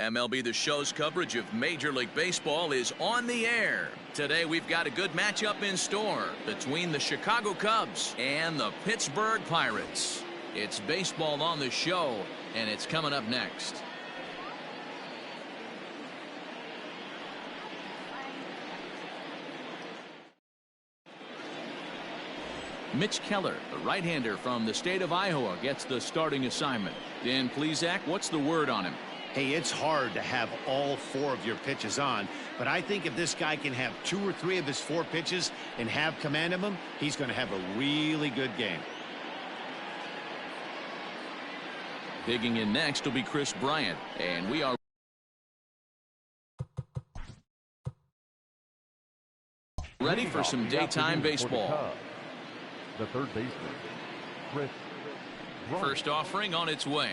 MLB The Show's coverage of Major League Baseball is on the air. Today we've got a good matchup in store between the Chicago Cubs and the Pittsburgh Pirates. It's baseball on the show, and it's coming up next. Mitch Keller, the right-hander from the state of Iowa, gets the starting assignment. Dan Plesac, what's the word on him? Hey, it's hard to have all 4 of your pitches on, but I think if this guy can have 2 or 3 of his 4 pitches and have command of them, he's going to have a really good game. Digging in next will be Chris Bryant, and we are ready for some daytime baseball. The third baseman, Chris Bryant. First offering on its way.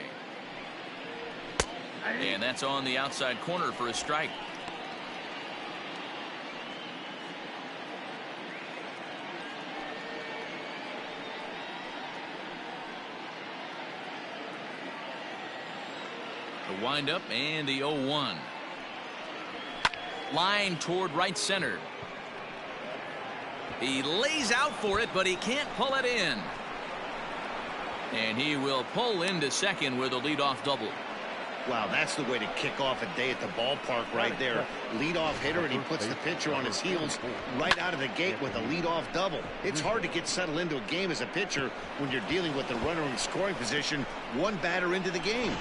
And that's on the outside corner for a strike. The windup and the 0-1. Line toward right center. He lays out for it, but he can't pull it in. And he will pull into second with a leadoff double. Wow, that's the way to kick off a day at the ballpark right there. Leadoff hitter, and he puts the pitcher on his heels right out of the gate with a leadoff double. It's hard to get settled into a game as a pitcher when you're dealing with the runner in scoring position, 1 batter into the game.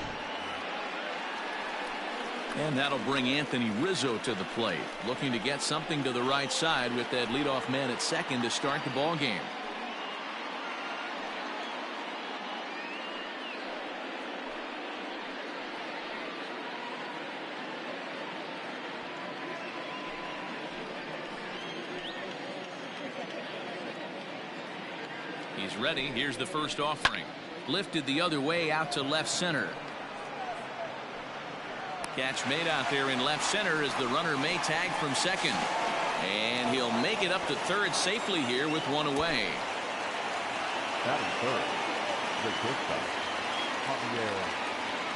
And that'll bring Anthony Rizzo to the plate, looking to get something to the right side with that leadoff man at second to start the ball game. He's ready. Here's the first offering. Lifted the other way out to left center. Catch made out there in left center as the runner may tag from second. And he'll make it up to third safely here with 1 away. That is third. The shortstop, Javier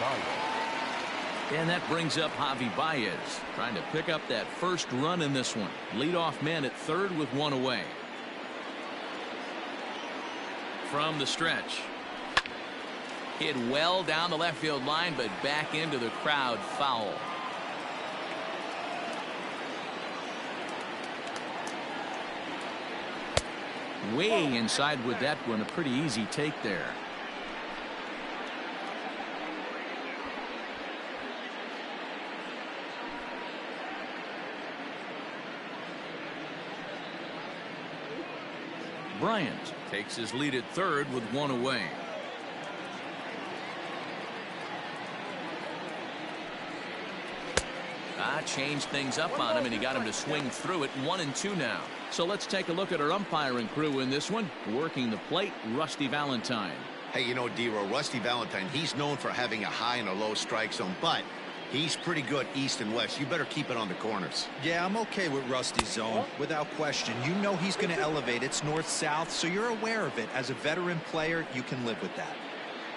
Baez. And that brings up Javi Baez, trying to pick up that first run in this one. Leadoff man at third with 1 away. From the stretch. Hit well down the left field line, but back into the crowd, foul. Way inside with that one, a pretty easy take there. Bryant takes his lead at third with 1 away. Changed things up on him, and he got him to swing through it. 1-2 now. So let's take a look at our umpiring crew in this one. Working the plate, Rusty Valentine. Hey, you know, D-Row, Rusty Valentine, he's known for having a high and a low strike zone, but he's pretty good east and west. You better keep it on the corners. Yeah, I'm okay with Rusty's zone, without question. You know he's going to elevate. It's north-south, so you're aware of it. As a veteran player, you can live with that.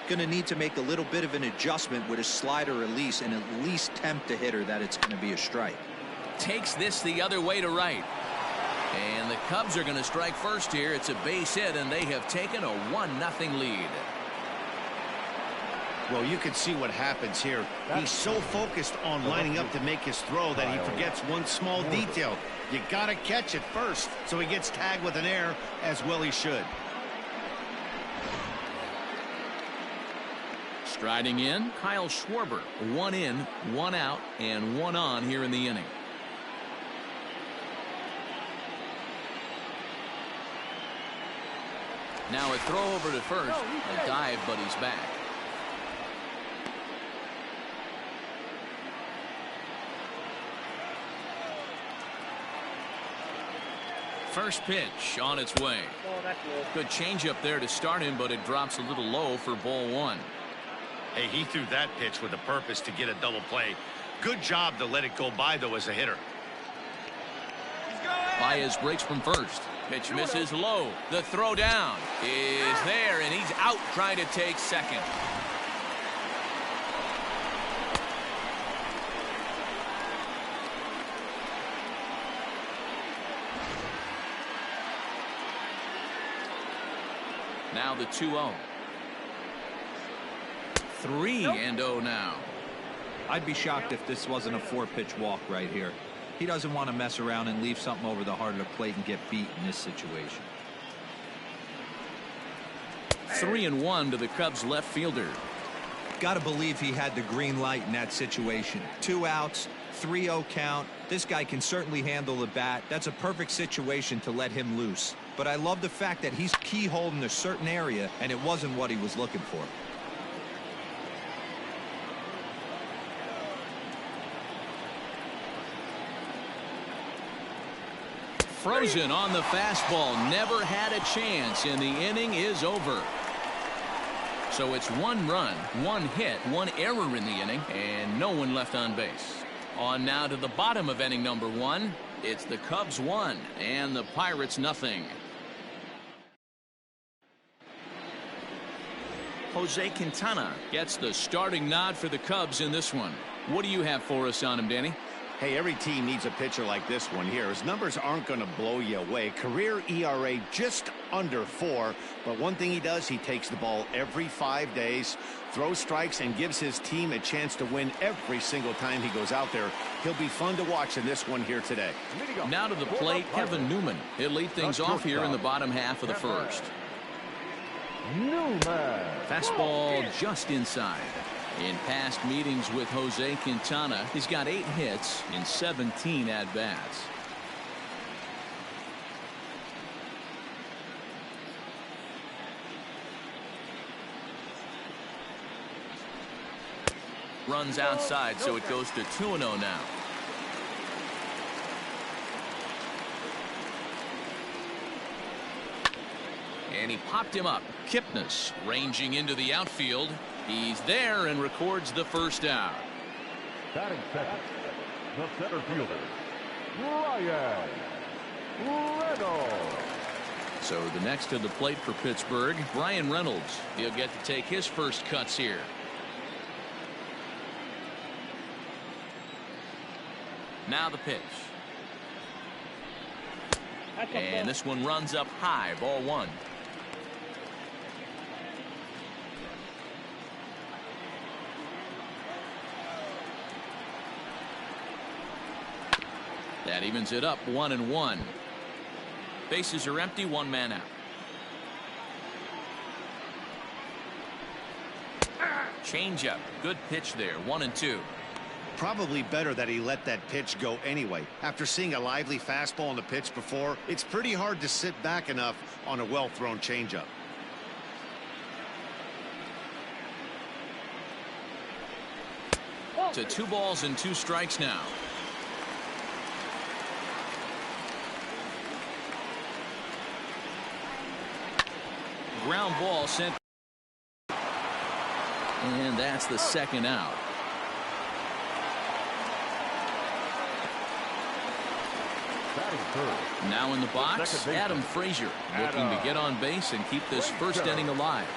Going to need to make a little bit of an adjustment with his slider release and at least tempt the hitter that it's going to be a strike. Takes this the other way to right. And the Cubs are going to strike first here. It's a base hit, and they have taken a 1-0 lead. Well, you can see what happens here. He's so focused on lining up to make his throw that he forgets one small detail. You got to catch it first, so he gets tagged with an error, as well he should. Striding in, Kyle Schwarber. 1 in, 1 out, and 1 on here in the inning. Now a throw over to first. A dive, but he's back. First pitch on its way. Good changeup there to start him, but it drops a little low for ball 1. Hey, he threw that pitch with a purpose to get a double play. Good job to let it go by, though, as a hitter. Baez breaks from first. Pitch misses low. The throw down is there, and he's out trying to take second. Now the 2-0. 3-0 now. I'd be shocked if this wasn't a 4-pitch walk right here. He doesn't want to mess around and leave something over the heart of the plate and get beat in this situation. 3-1 to the Cubs left fielder. Got to believe he had the green light in that situation. 2 outs, 3-0 count. This guy can certainly handle the bat. That's a perfect situation to let him loose. But I love the fact that he's keyholed in a certain area, and it wasn't what he was looking for. Frozen on the fastball. Never had a chance, and the inning is over. So it's 1 run, 1 hit, 1 error in the inning, and no one left on base. On now to the bottom of inning number 1. It's the Cubs 1 and the Pirates nothing. Jose Quintana gets the starting nod for the Cubs in this one. What do you have for us on him, Danny? Hey, every team needs a pitcher like this one here. His numbers aren't going to blow you away. Career ERA just under 4. But one thing he does, he takes the ball every 5 days, throws strikes, and gives his team a chance to win every single time he goes out there. He'll be fun to watch in this one here today. Now to the plate, Kevin Newman. He'll lead things off here in the bottom half of the first. Newman. Fastball just inside. In past meetings with Jose Quintana, he's got 8 hits in 17 at-bats. Runs outside, so it goes to 2-0 now. And he popped him up. Kipnis ranging into the outfield. He's there and records the first out. Batting second, the center fielder, Ryan Reynolds. So the next to the plate for Pittsburgh, Brian Reynolds. He'll get to take his first cuts here. Now the pitch. And this one runs up high, ball 1. That evens it up 1-1. Bases are empty, 1 man out. Changeup, good pitch there, 1-2. Probably better that he let that pitch go anyway. After seeing a lively fastball on the pitch before, it's pretty hard to sit back enough on a well-thrown changeup. To 2 balls and 2 strikes now. Ground ball sent. And that's the second out. Now in the box, Adam Frazier looking to get on base and keep this first inning alive.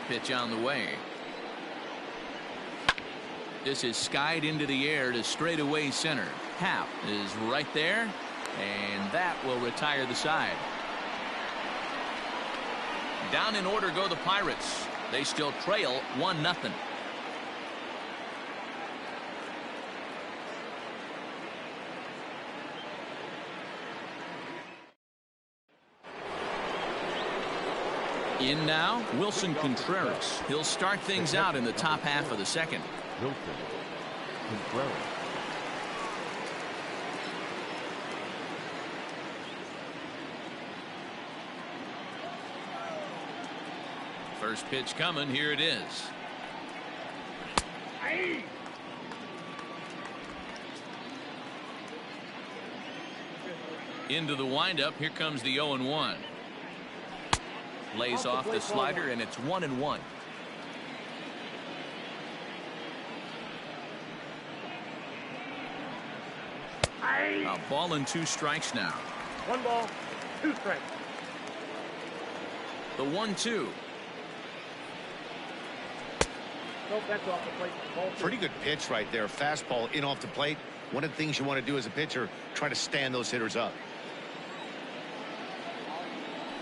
Pitch on the way. This is skied into the air to straightaway center. Happ is right there, and that will retire the side. Down in order go the Pirates. They still trail 1-0. In now, Wilson Contreras. He'll start things out in the top half of the second. Wilson Contreras. First pitch coming. Here it is. Into the windup. Here comes the 0-1. Lays off the slider, and it's 1-1. A ball and 2 strikes now. 1 ball, 2 strikes. The 1-2. Nope, that's off the plate. Ball 2. Pretty good pitch right there. Fastball in off the plate. One of the things you want to do as a pitcher, try to stand those hitters up.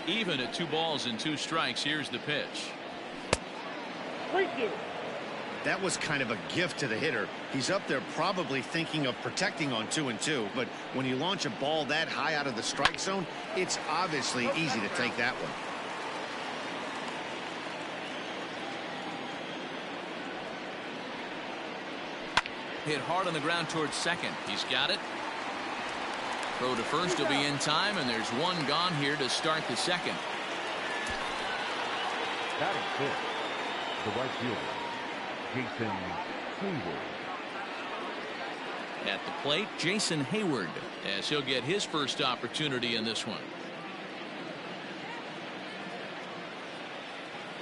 Even at 2 balls and 2 strikes, here's the pitch. Thank you. That was kind of a gift to the hitter. He's up there probably thinking of protecting on 2-2, but when you launch a ball that high out of the strike zone, it's obviously easy to take that one. Hit hard on the ground towards second. He's got it. Throw to first will be in time, and there's 1 gone here to start the second. Batting fifth, the right fielder, Jason Hayward. At the plate, Jason Hayward, as he'll get his first opportunity in this one.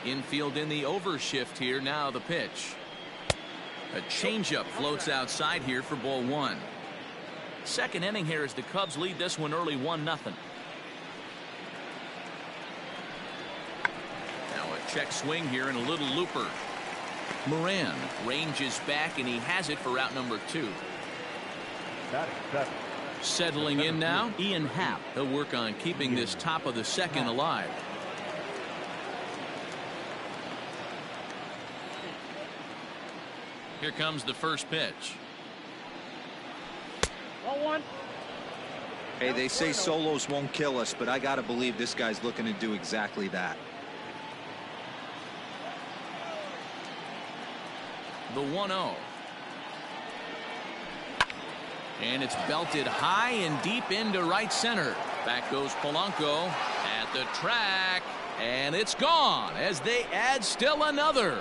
Infield in the overshift here. Now the pitch. A changeup floats outside here for ball 1. Second inning here as the Cubs lead this one early 1-0. Now a check swing here and a little looper. Moran ranges back and he has it for out number 2. Settling in now, Ian Happ. He'll work on keeping this top of the second alive. Here comes the first pitch. Ball 1. Hey, they say solos won't kill us, but I got to believe this guy's looking to do exactly that. The 1-0. And it's belted high and deep into right center. Back goes Polanco at the track, and it's gone as they add still another.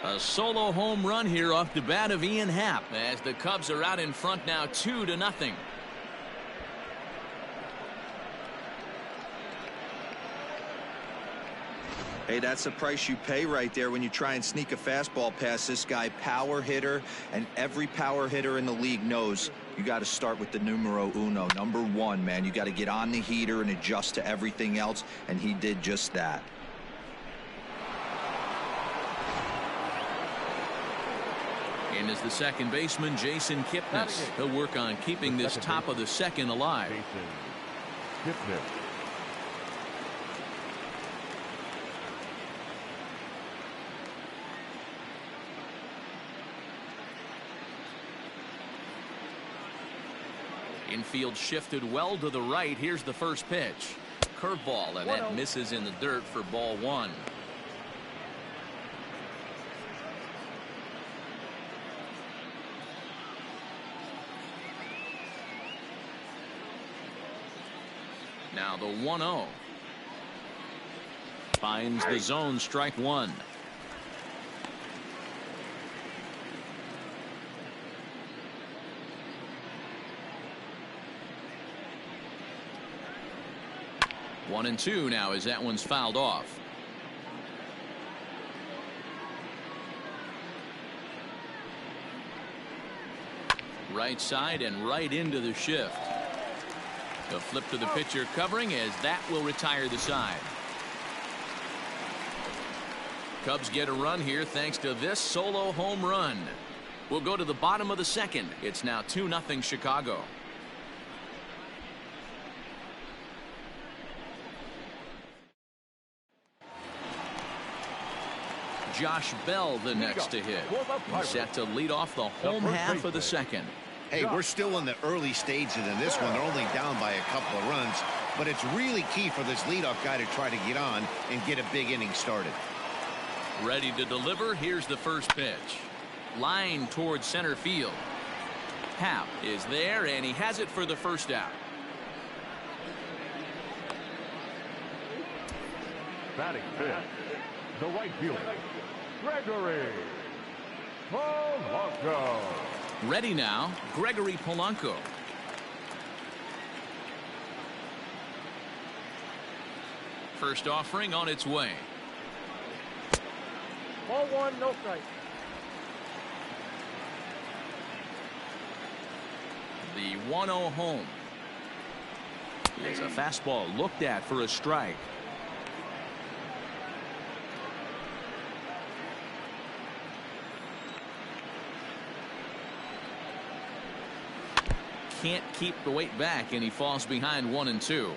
A solo home run here off the bat of Ian Happ as the Cubs are out in front now 2-0. Hey, that's the price you pay right there when you try and sneak a fastball past this guy. Power hitter, and every power hitter in the league knows you got to start with the numero uno, number 1, man. You got to get on the heater and adjust to everything else, and he did just that. And as the second baseman, Jason Kipnis. He'll work on keeping this top of the second alive. Infield shifted well to the right. Here's the first pitch. Curveball, and that misses in the dirt for ball 1. Now the 1-0. Finds the zone, strike 1. One and 2 now as that one's fouled off. Right side and right into the shift. The flip to the pitcher covering as that will retire the side. Cubs get a run here thanks to this solo home run. We'll go to the bottom of the second. It's now 2-0 Chicago. Josh Bell the next to hit. He's set to lead off the home half of the second. Hey, we're still in the early stages in this one. They're only down by a couple of runs, but it's really key for this leadoff guy to try to get on and get a big inning started. Ready to deliver. Here's the first pitch. Line towards center field. Happ is there, and he has it for the first out. Batting fifth, the right fielder, Gregory Polanco. Ready now, Gregory Polanco. First offering on its way. Ball 1, no strike. The 1-0 home. Is a fastball looked at for a strike. can't keep the weight back, and he falls behind 1-2.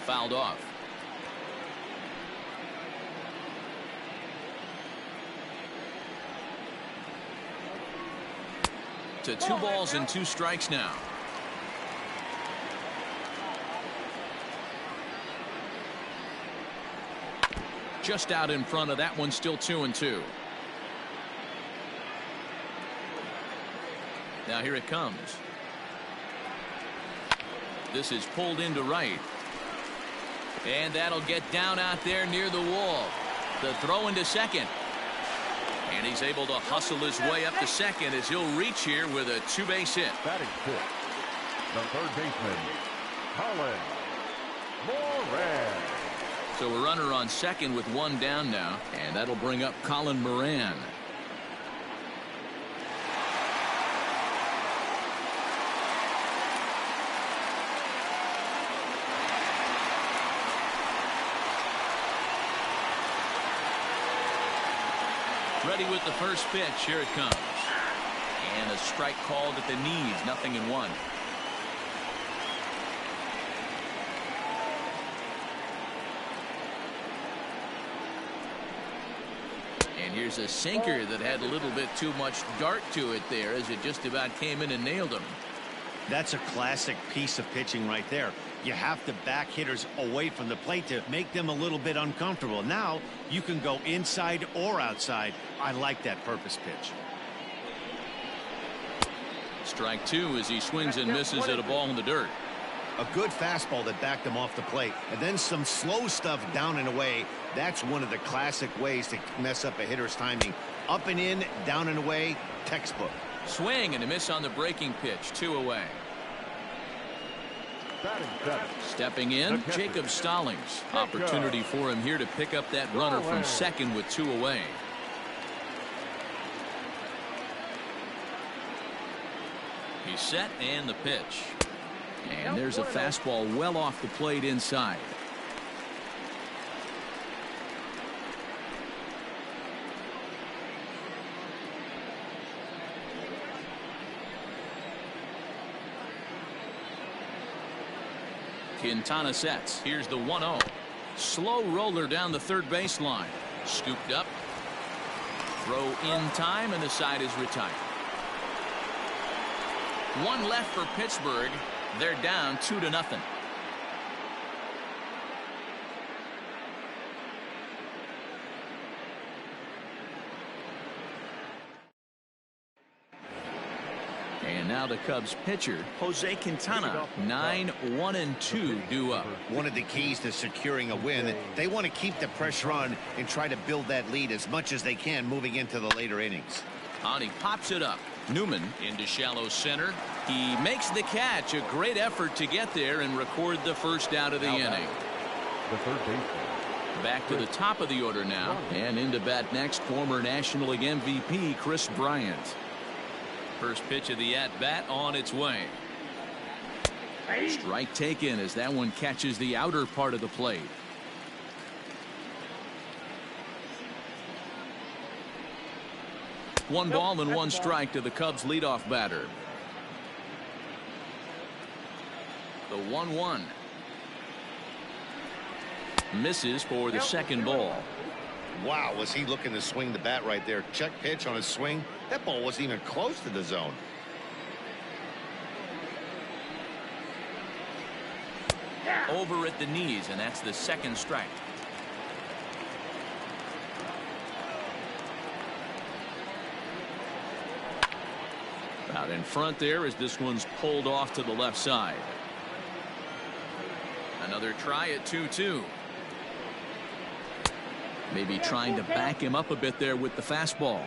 Fouled off. To 2 balls and 2 strikes now. Just out in front of that one, still 2-2. Now here it comes. This is pulled into right. And that'll get down out there near the wall. The throw into second. And he's able to hustle his way up to second as he'll reach here with a 2-base hit. Batting fifth, the third baseman, Colin Moran. So a runner on second with 1 down now, and that'll bring up Colin Moran. Ready with the first pitch. Here it comes. And a strike called at the knees. 0-1. And here's a sinker that had a little bit too much dart to it there as it just about came in and nailed him. That's a classic piece of pitching right there. You have to back hitters away from the plate to make them a little bit uncomfortable. Now you can go inside or outside. I like that purpose pitch. Strike 2 as he swings and misses at a ball in the dirt. A good fastball that backed him off the plate, and then some slow stuff down and away. That's one of the classic ways to mess up a hitter's timing. Up and in, down and away, textbook. Swing and a miss on the breaking pitch. 2 away. Stepping in, Jacob Stallings. Opportunity for him here to pick up that runner from second with 2 away. He's set and the pitch. And there's a fastball well off the plate inside. Quintana sets. Here's the 1-0. Slow roller down the third baseline. Scooped up. Throw in time, and the side is retired. 1 left for Pittsburgh. They're down 2-0. And now the Cubs pitcher, Jose Quintana. 9-1-2 due up. One of the keys to securing a win, they want to keep the pressure on and try to build that lead as much as they can moving into the later innings. On he pops it up. Newman into shallow center. He makes the catch. A great effort to get there and record the first out of the inning. The third baseman. Back to the top of the order now. And into bat next, former National League MVP Chris Bryant. First pitch of the at-bat on its way. Strike taken as that one catches the outer part of the plate. One ball and 1 strike to the Cubs leadoff batter. The 1-1. Misses for the second ball. Wow, was he looking to swing the bat right there. Check pitch on his swing. That ball wasn't even close to the zone. Over at the knees, and that's the second strike. Out in front there as this one's pulled off to the left side. Another try at 2-2. Maybe trying to back him up a bit there with the fastball.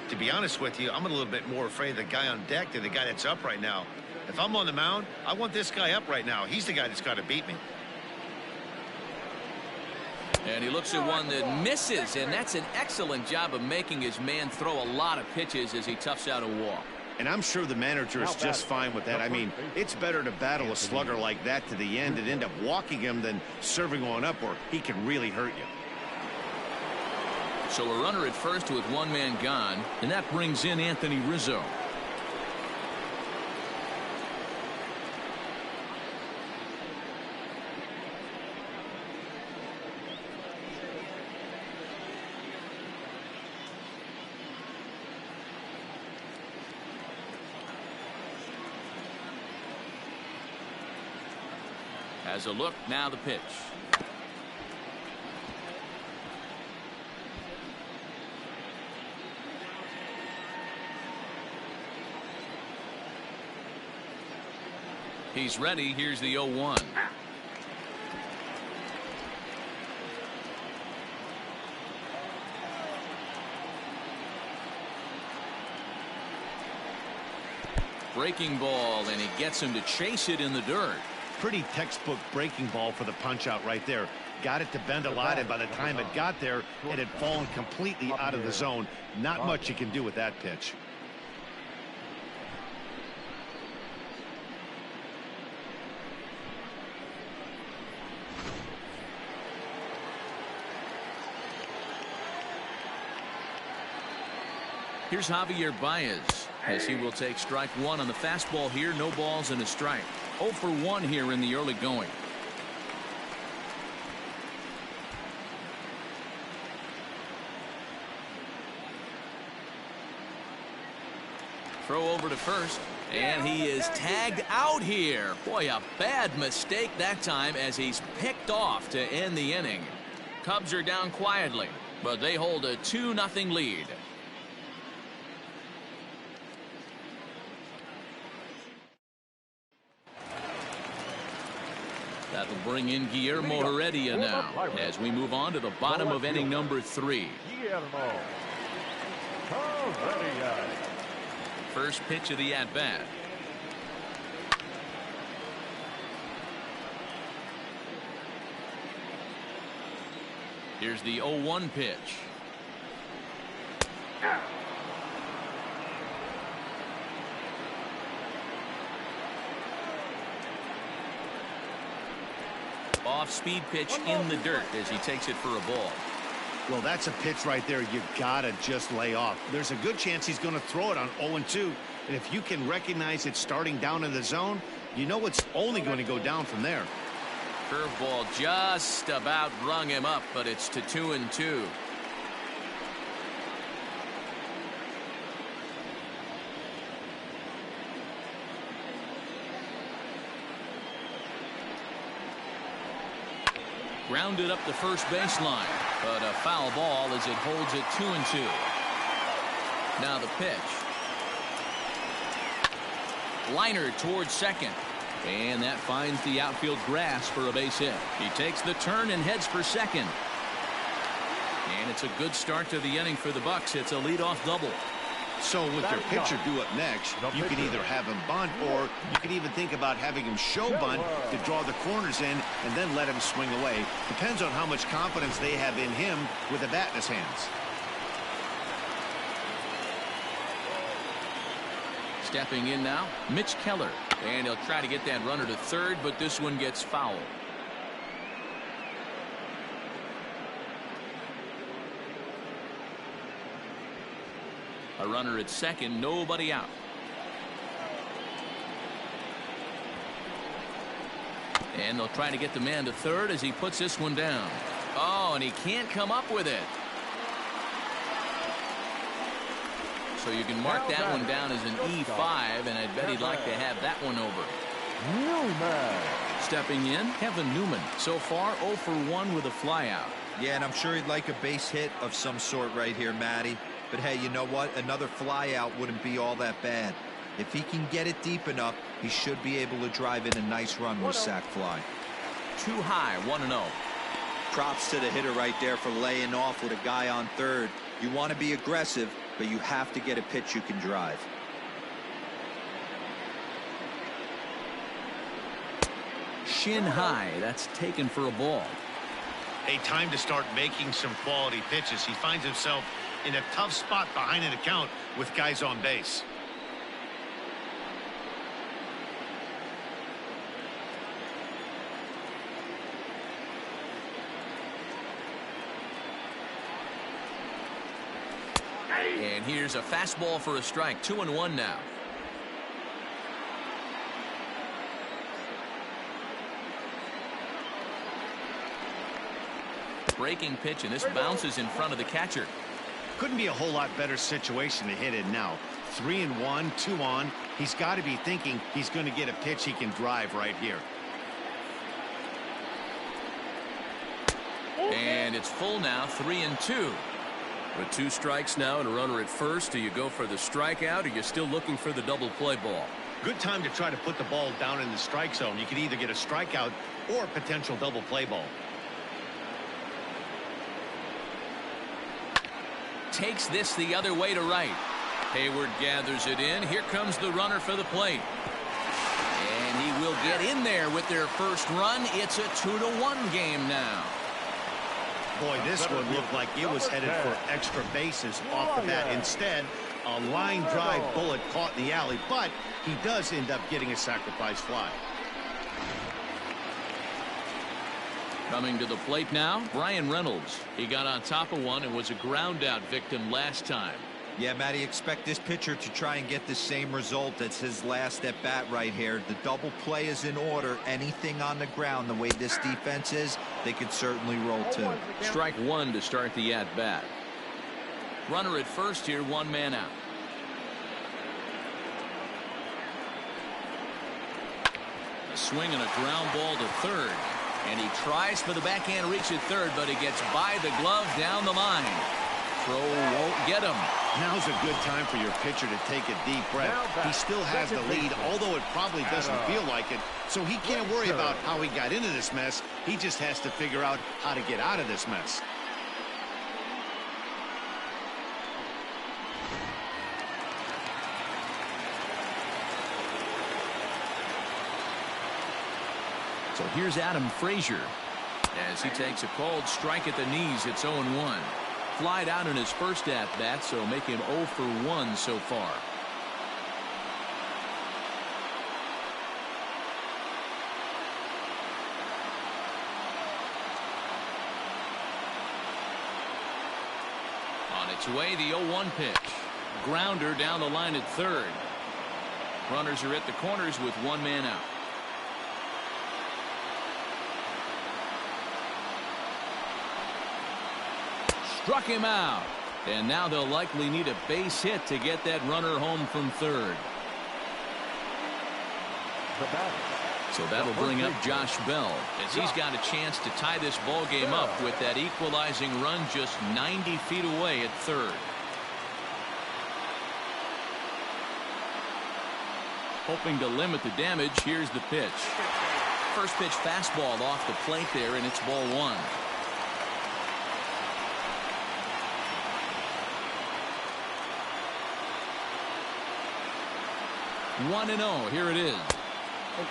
To be honest with you, I'm a little bit more afraid of the guy on deck than the guy that's up right now. If I'm on the mound, I want this guy up right now. He's the guy that's got to beat me. And he looks at one that misses, and that's an excellent job of making his man throw a lot of pitches as he toughs out a walk. And I'm sure the manager is just fine with that. I mean, it's better to battle a slugger like that to the end and end up walking him than serving on up, or he can really hurt you. So a runner at first with one man gone, and that brings in Anthony Rizzo. Has a look, now the pitch. He's ready. Here's the 0-1. Breaking ball, and he gets him to chase it in the dirt. Pretty textbook breaking ball for the punch out right there. Got it to bend a lot, and by the time it got there, it had fallen completely out of the zone. Not much you can do with that pitch. Here's Javier Baez, as he will take strike one on the fastball here. No balls and a strike. 0 for 1 here in the early going. Throw over to first, and he is tagged out here. Boy, a bad mistake that time as he's picked off to end the inning. Cubs are down quietly, but they hold a 2-0 lead. That'll bring in Guillermo Heredia now as we move on to the bottom of inning number 3. Guillermo Heredia. First pitch of the at-bat. Here's the 0-1 pitch. Off-speed pitch in the dirt as he takes it for a ball. Well, that's a pitch right there you gotta just lay off. There's a good chance he's going to throw it on 0-2, and if you can recognize it starting down in the zone, you know it's only going to go down from there. Curveball just about rung him up, but it's to 2-2. Grounded up the first baseline, but a foul ball as it holds it 2-2. Now the pitch. Liner towards second, and that finds the outfield grass for a base hit. He takes the turn and heads for second, and it's a good start to the inning for the Bucks. It's a leadoff double. So with their pitcher due up next, you can either have him bunt, or you can even think about having him show bunt to draw the corners in and then let him swing away. Depends on how much confidence they have in him with a bat in his hands. Stepping in now, Mitch Keller, and he'll try to get that runner to third, but this one gets fouled. A runner at second, nobody out. And they'll try to get the man to third as he puts this one down. Oh, and he can't come up with it. So you can mark that one down as an E5, and I'd bet he'd like to have that one over. Newman. Stepping in, Kevin Newman. So far, 0 for 1 with a flyout. Yeah, and I'm sure he'd like a base hit of some sort right here, Matty. But hey, you know what? Another flyout wouldn't be all that bad. If he can get it deep enough, he should be able to drive in a nice run with sac fly. Too high, 1-0. Props to the hitter right there for laying off with a guy on third. You want to be aggressive, but you have to get a pitch you can drive. Shin high, that's taken for a ball. A time to start making some quality pitches. He finds himself in a tough spot behind an account with guys on base. And here's a fastball for a strike. 2-1 now. Breaking pitch, and this bounces in front of the catcher. Couldn't be a whole lot better situation to hit it now. 3-1, 2 on. He's got to be thinking he's going to get a pitch he can drive right here. And it's full now, 3-2. With 2 strikes now and a runner at first, do you go for the strikeout, or you're still looking for the double play ball? Good time to try to put the ball down in the strike zone. You could either get a strikeout or a potential double play ball. Takes this the other way to right. Hayward gathers it in. Here comes the runner for the plate. And he will get in there with their first run. It's a 2-1 game now. Boy, this one looked like it was headed for extra bases off the bat. Instead, a line drive bullet caught in the alley, but he does end up getting a sacrifice fly. Coming to the plate now, Brian Reynolds. He got on top of one and was a ground out victim last time. Yeah, Matty, expect this pitcher to try and get the same result as his last at bat right here. The double play is in order. Anything on the ground, the way this defense is, they could certainly roll too. Strike one to start the at bat. Runner at first here, 1 man out. A swing and a ground ball to third. And he tries for the backhand reach at third, but he gets by the glove down the line. Throw won't get him. Now's a good time for your pitcher to take a deep breath. He still has the lead, although it probably doesn't feel like it. So he can't worry about how he got into this mess. He just has to figure out how to get out of this mess. So here's Adam Frazier as he takes a called strike at the knees. It's 0-1. Flied out in his first at bat, so make him 0 for 1 so far. On its way, the 0-1 pitch. Grounder down the line at third. Runners are at the corners with 1 man out. Struck him out. And now they'll likely need a base hit to get that runner home from third. So that'll bring up Josh Bell as he's got a chance to tie this ball game up with that equalizing run just 90 feet away at third. Hoping to limit the damage, here's the pitch. First pitch fastball off the plate there, and it's ball 1. 1-0. Here it is.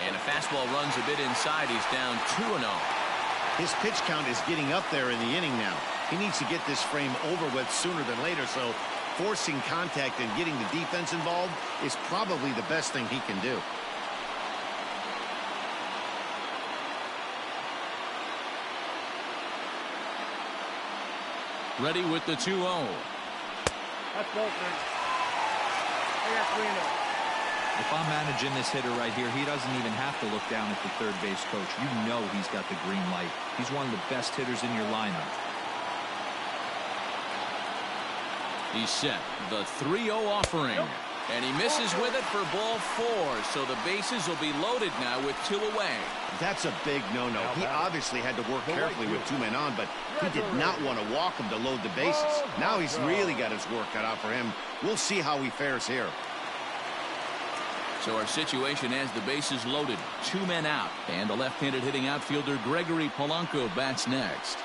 And a fastball runs a bit inside. He's down 2-0. His pitch count is getting up there in the inning now. He needs to get this frame over with sooner than later, so forcing contact and getting the defense involved is probably the best thing he can do. Ready with the 2-0. That's both, man. I got 3-0. If I'm managing this hitter right here, he doesn't even have to look down at the third base coach. You know he's got the green light. He's one of the best hitters in your lineup. He's set. The 3-0 offering. And he misses with it for ball 4. So the bases will be loaded now with 2 away. That's a big no-no. He obviously had to work carefully with 2 men on, but he did not want to walk him to load the bases. Now he's really got his work cut out for him. We'll see how he fares here. So our situation has the bases loaded. 2 men out. And the left-handed hitting outfielder Gregory Polanco bats next.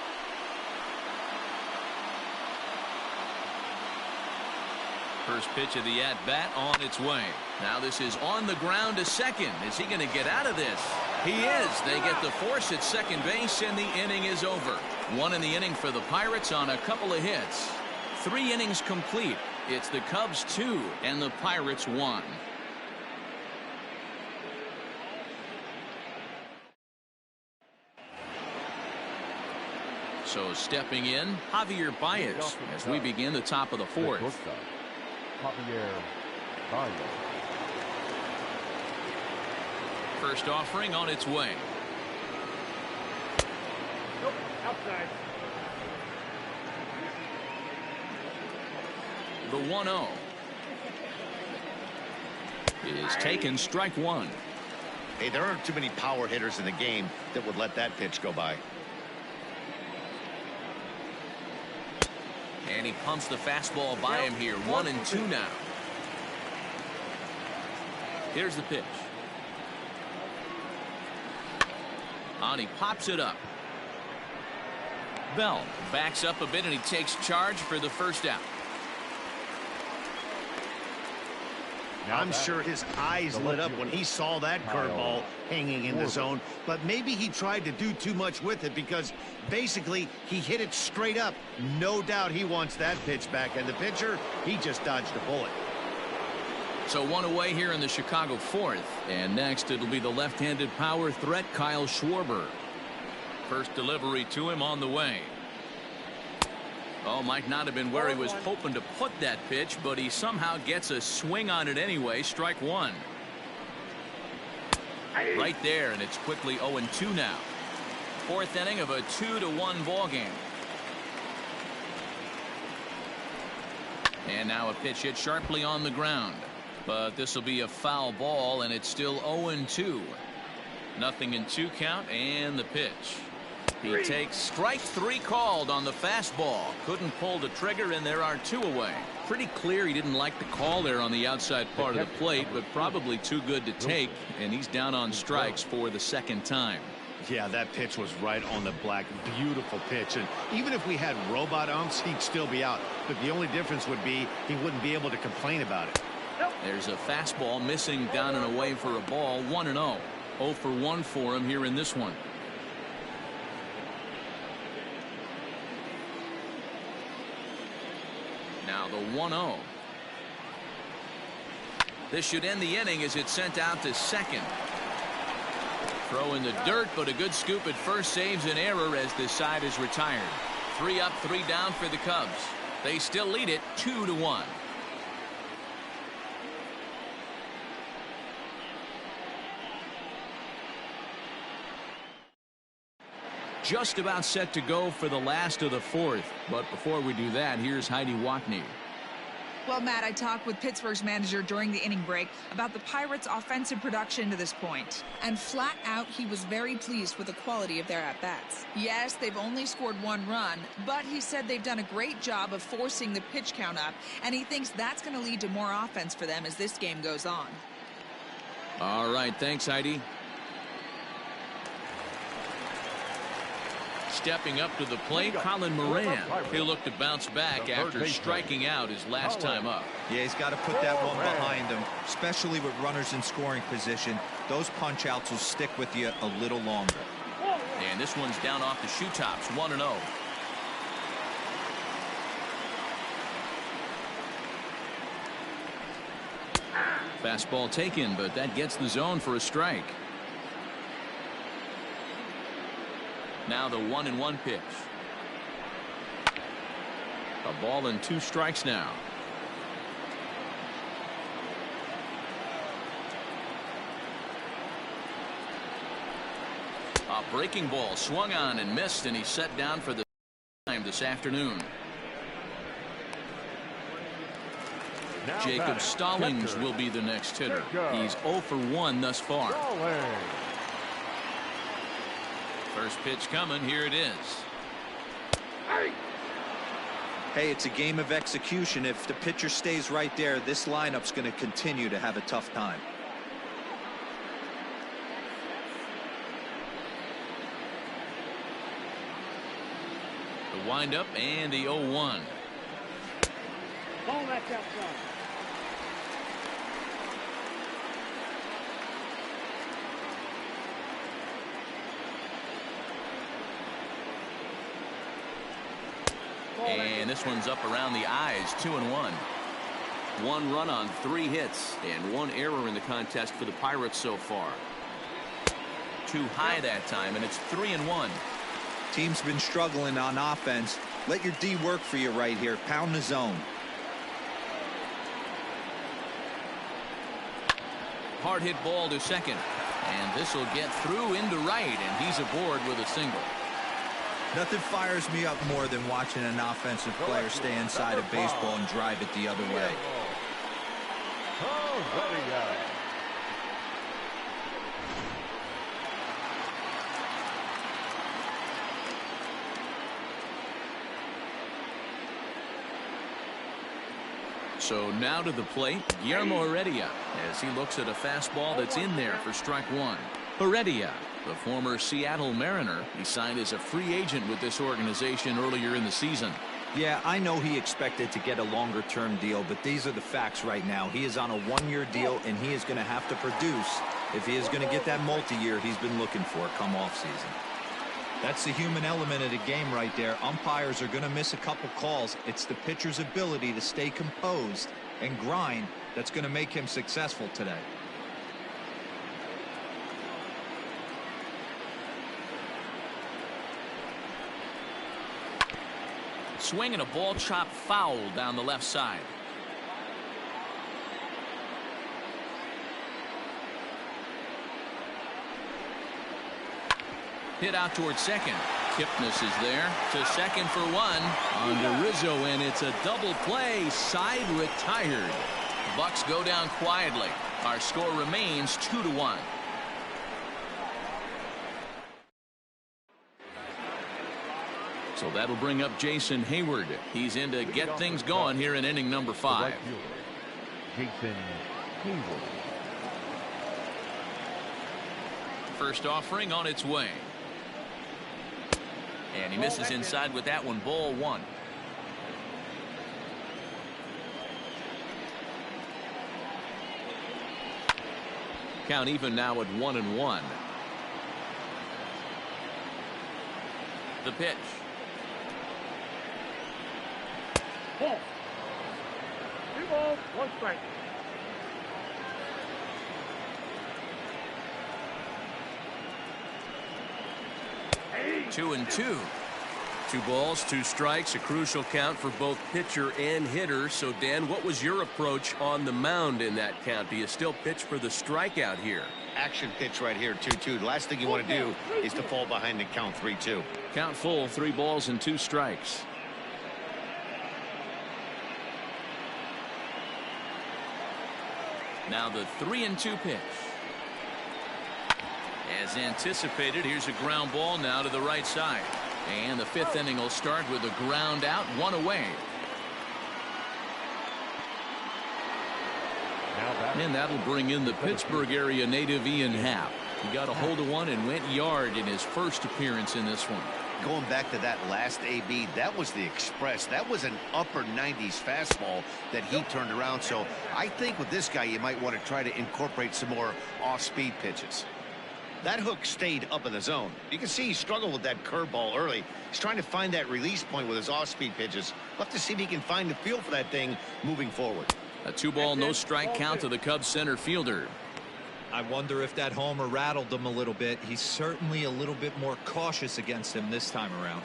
First pitch of the at-bat on its way. Now this is on the ground to second. Is he going to get out of this? He is. They get the force at second base, and the inning is over. 1 in the inning for the Pirates on a couple of hits. 3 innings complete. It's the Cubs 2 and the Pirates 1. So stepping in, Javier Baez as we begin the top of the fourth. Javier Baez. First offering on its way. Nope, outside. The 1-0 is taken, strike one. Hey, there aren't too many power hitters in the game that would let that pitch go by. And he pumps the fastball by him here. 1-2 now. Here's the pitch. And he pops it up. Bell backs up a bit and he takes charge for the first out. I'm sure his eyes lit up when he saw that curveball hanging in the zone, but maybe he tried to do too much with it because basically he hit it straight up. No doubt he wants that pitch back, and the pitcher, he just dodged a bullet. So one away here in the Chicago fourth, and next it'll be the left-handed power threat Kyle Schwarber. First delivery to him on the way. Oh, might not have been where he was hoping to put that pitch, but he somehow gets a swing on it anyway. Strike one. Right there, and it's quickly 0-2 now. Fourth inning of a 2-1 ball game. And now a pitch hit sharply on the ground. But this will be a foul ball, and it's still 0-2. 0-2 count, and the pitch. He takes strike three called on the fastball. Couldn't pull the trigger, and there are two away. Pretty clear he didn't like the call there on the outside part of the plate, but probably too good to take, and he's down on strikes for the second time. Yeah, that pitch was right on the black. Beautiful pitch. And even if we had robot umps, he'd still be out. But the only difference would be he wouldn't be able to complain about it. There's a fastball missing down and away for a ball. 1-0. 0 for 1 for him here in this one. Now the 1-0. This should end the inning as it's sent out to second. Throw in the dirt, but a good scoop at first saves an error as this side is retired. 3 up, 3 down for the Cubs. They still lead it 2-1. Just about set to go for the last of the fourth. But before we do that, here's Heidi Watney. Well, Matt, I talked with Pittsburgh's manager during the inning break about the Pirates' offensive production to this point. And flat out, he was very pleased with the quality of their at-bats. Yes, they've only scored 1 run, but he said they've done a great job of forcing the pitch count up, and he thinks that's going to lead to more offense for them as this game goes on. All right, thanks, Heidi. Stepping up to the plate, Colin Moran. He'll look to bounce back after striking out his last time up. Yeah, he's got to put that one behind him, especially with runners in scoring position. Those punch outs will stick with you a little longer. And this one's down off the shoe tops. 1-0. Fastball taken, but that gets the zone for a strike. Now the 1-1 pitch. A ball and 2 strikes now. A breaking ball swung on and missed, and he's set down for the time this afternoon. Jacob Stallings will be the next hitter. He's 0 for 1 thus far. First pitch coming. Here it is. Hey, it's a game of execution. If the pitcher stays right there, this lineup's going to continue to have a tough time. The windup and the 0-1. Ball that's outside. And this one's up around the eyes. 2-1. 1 run on 3 hits and 1 error in the contest for the Pirates so far. Too high that time, and it's 3-1. Team's been struggling on offense. Let your D work for you right here. Pound the zone. Hard hit ball to second. And this will get through into right, and he's aboard with a single. Nothing fires me up more than watching an offensive player stay inside of baseball and drive it the other way. So now to the plate, Guillermo Heredia, as he looks at a fastball that's in there for strike one. Heredia, the former Seattle Mariner, he signed as a free agent with this organization earlier in the season. Yeah, I know he expected to get a longer-term deal, but these are the facts right now. He is on a one-year deal, and he is going to have to produce if he is going to get that multi-year he's been looking for come off-season. That's the human element of the game right there. Umpires are going to miss a couple calls. It's the pitcher's ability to stay composed and grind that's going to make him successful today. Swing and a ball chopped foul down the left side. Hit out towards second. Kipnis is there to second for one on to Rizzo, and it's a double play. Side retired. Bucks go down quietly. Our score remains 2-1. So that'll bring up Jason Hayward. He's in to get things going here in inning number 5. Jason Hayward. First offering on its way. And he misses inside with that one. Ball 1. Count even now at 1-1. The pitch. Ball. 2 balls, 1 strike. Hey. 2-2. 2 balls, 2 strikes, a crucial count for both pitcher and hitter. So, Dan, what was your approach on the mound in that count? Do you still pitch for the strikeout here? Action pitch right here, 2-2. The last thing you want to do is to fall behind and count 3-2. Count full, 3 balls and 2 strikes. Now the 3-2 pitch. As anticipated, here's a ground ball now to the right side. And the 5th inning will start with a ground out, 1 away. And that'll bring in the Pittsburgh area native Ian Happ. He got a hold of one and went yard in his first appearance in this one. Going back to that last AB, that was the express. That was an upper 90s fastball that he turned around. So I think with this guy, you might want to try to incorporate some more off-speed pitches. That hook stayed up in the zone. You can see he struggled with that curveball early. He's trying to find that release point with his off-speed pitches. We'll have to see if he can find the feel for that thing moving forward. A 2-ball, no strike count to the Cubs center fielder. I wonder if that homer rattled him a little bit. He's certainly a little bit more cautious against him this time around.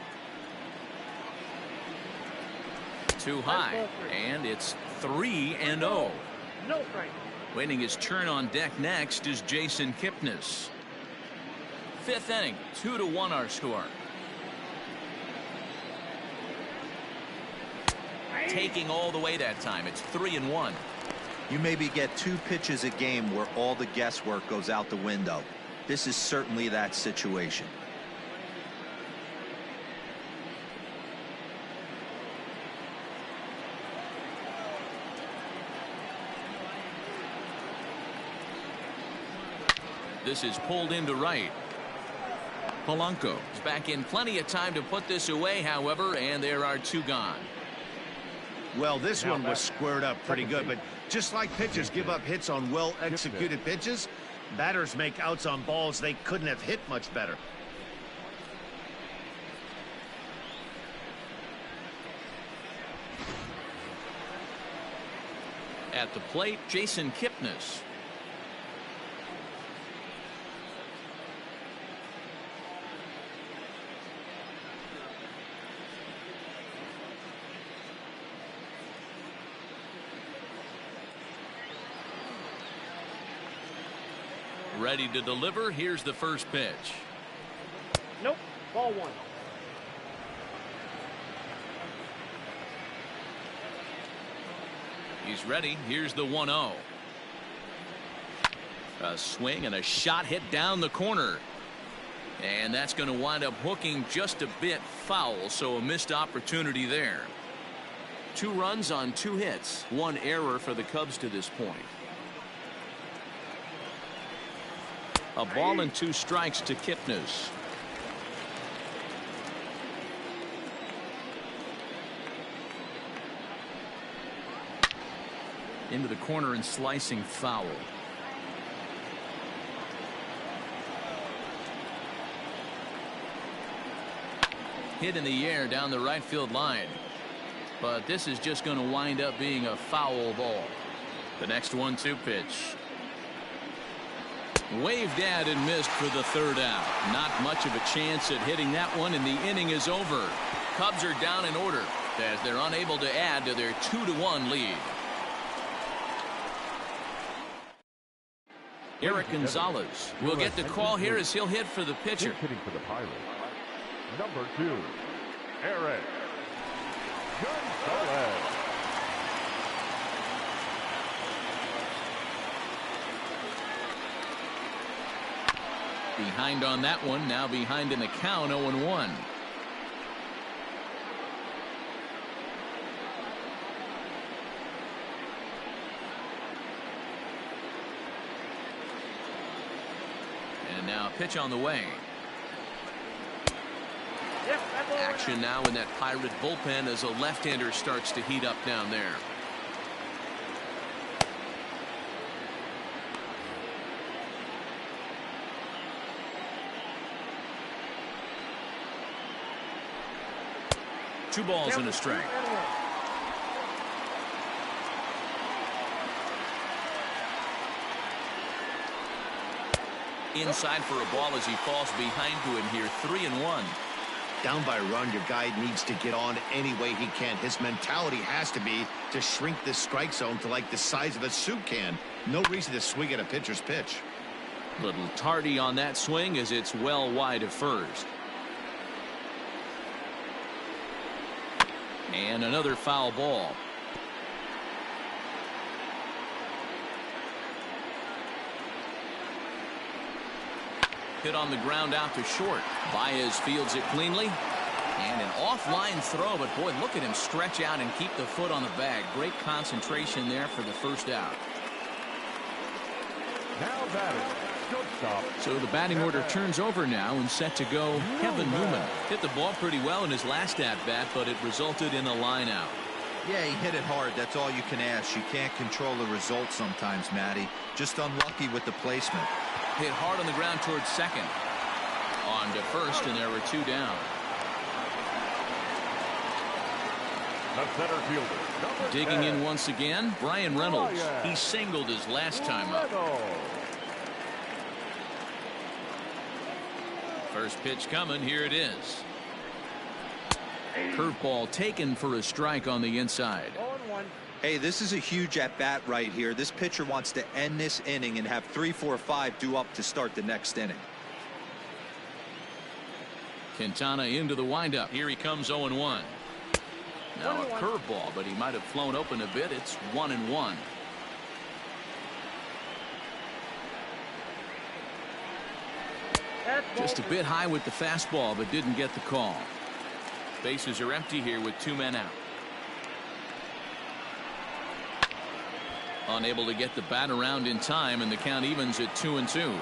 Too high, and it's 3-0. No strike. Waiting his turn on deck next is Jason Kipnis. 5th inning, 2-1 our score. Taking all the way that time. It's 3-1. You maybe get 2 pitches a game where all the guesswork goes out the window. This is certainly that situation. This is pulled into right. Polanco is back in plenty of time to put this away, however, and there are 2 gone. Well, this one was squared up pretty good, but just like pitchers give up hits on well-executed pitches, batters make outs on balls they couldn't have hit much better. At the plate, Jason Kipnis. Ready to deliver. Here's the first pitch. Nope. Ball one. He's ready. Here's the 1-0. A swing and a shot hit down the corner. And that's going to wind up hooking just a bit foul, so a missed opportunity there. 2 runs on 2 hits. 1 error for the Cubs to this point. A ball and 2 strikes to Kipnis. Into the corner and slicing foul. Hit in the air down the right field line. But this is just going to wind up being a foul ball. The next 1-2 pitch. Waved at and missed for the 3rd out. Not much of a chance at hitting that one, and the inning is over. Cubs are down in order as they're unable to add to their 2-1 lead. Eric Gonzalez will get the call here as he'll hit for the pitcher. Hitting for the Pirates, number 2, Eric Gonzalez. Behind on that one, now behind in the count, 0-1. And now pitch on the way. Action now in that Pirate bullpen as a left-hander starts to heat up down there. Two balls and a strike. Inside for a ball as he falls behind to him here. 3-1. Down by a run, your guy needs to get on any way he can. His mentality has to be to shrink this strike zone to like the size of a soup can. No reason to swing at a pitcher's pitch. Little tardy on that swing as it's well wide of first. And another foul ball. Hit on the ground out to short. Baez fields it cleanly. And an offline throw, but boy, look at him stretch out and keep the foot on the bag. Great concentration there for the first out. Now batting, shortstop. So the batting order turns over now and set to go Kevin Newman. Hit the ball pretty well in his last at-bat, but it resulted in a line out. Yeah, he hit it hard. That's all you can ask. You can't control the result sometimes, Matty. Just unlucky with the placement. Hit hard on the ground towards second. On to first, and there were two down. The center fielder, number Digging 10. in once again, Brian Reynolds. He singled his last time up. First pitch coming. Here it is. Curveball taken for a strike on the inside. Hey, this is a huge at-bat right here. This pitcher wants to end this inning and have 3, 4, 5 due up to start the next inning. Quintana into the windup. Here he comes 0-1. Now a curveball, but he might have flown open a bit. It's 1-1. Just a bit high with the fastball, but didn't get the call. Bases are empty here with 2 men out. Unable to get the bat around in time, and the count evens at 2-2.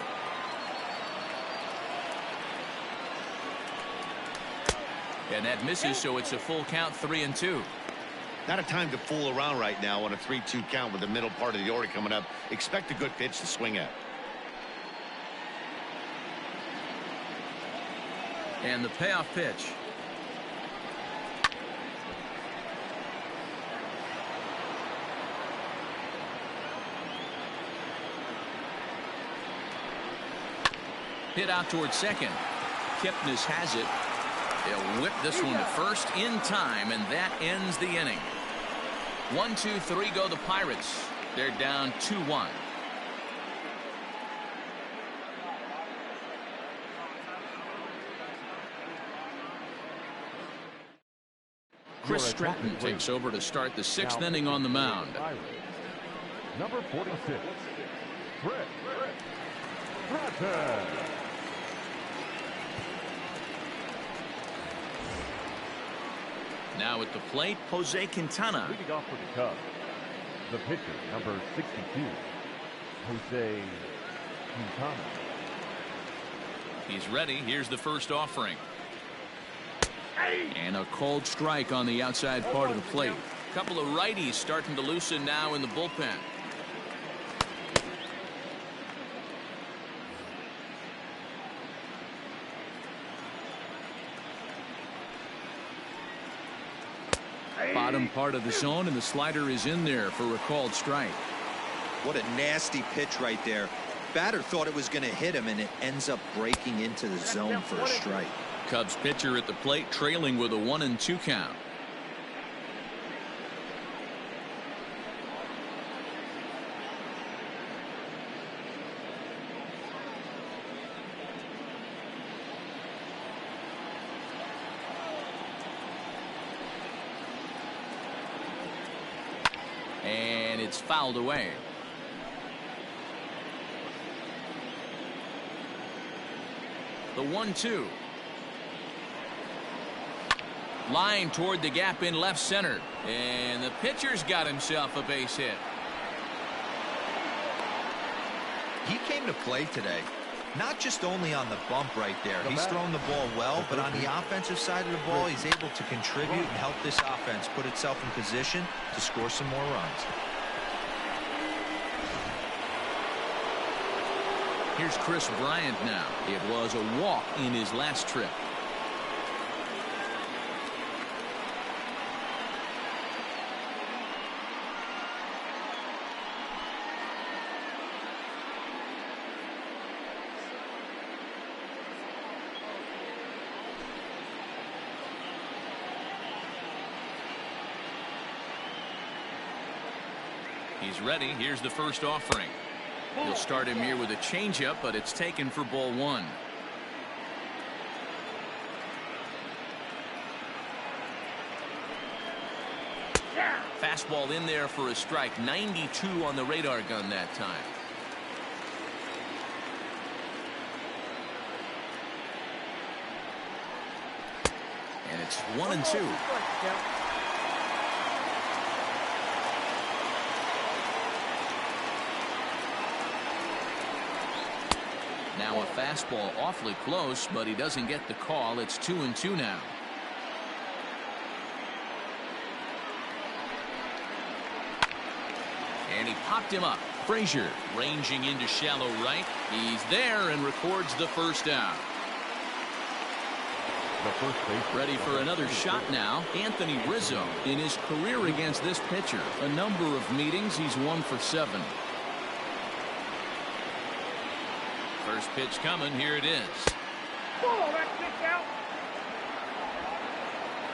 And that misses, so it's a full count, 3-2. Not a time to fool around right now on a 3-2 count with the middle part of the order coming up. Expect a good pitch to swing at. And the payoff pitch. Hit out towards second. Kipnis has it. They'll whip this one to first in time, and that ends the inning. 1, 2, 3 go the Pirates. They're down 2-1. Chris Stratton takes over to start the 6th inning on the mound. Number 46, Chris Stratton. Now at the plate, Jose Quintana. Leading off for the Cubs, the pitcher, number 62, Jose Quintana. He's ready. Here's the first offering. And a cold strike on the outside part of the plate. A couple of righties starting to loosen now in the bullpen. Bottom part of the zone, and the slider is in there for a called strike. What a nasty pitch right there. Batter thought it was going to hit him, and it ends up breaking into the zone for a strike. Cubs pitcher at the plate, trailing with a 1-2 count. And it's fouled away. The 1-2. Line toward the gap in left center. And the pitcher's got himself a base hit. He came to play today. Not just only on the bump right there. He's thrown the ball well, but on the offensive side of the ball, he's able to contribute and help this offense put itself in position to score some more runs. Here's Chris Bryant now. It was a walk in his last trip. He's ready. Here's the first offering. He'll start him here with a changeup, but it's taken for ball 1. Fastball in there for a strike. 92 on the radar gun that time. And it's 1-2. Now a fastball awfully close, but he doesn't get the call. It's 2-2 now. And he popped him up. Frazier ranging into shallow right. He's there and records the first out. Ready for another shot now. Anthony Rizzo. In his career against this pitcher, a number of meetings, he's 1 for 7. First pitch coming. Here it is.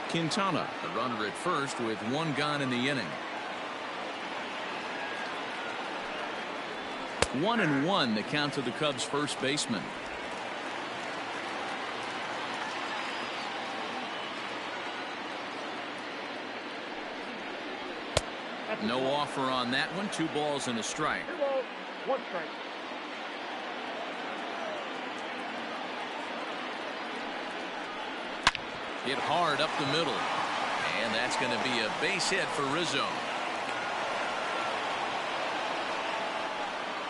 Quintana, the runner at first with 1 gone in the inning. 1-1 the count to the Cubs first baseman. No offer on that one. 2 balls and a strike. 2 balls, 1 strike. Hit hard up the middle. And that's going to be a base hit for Rizzo.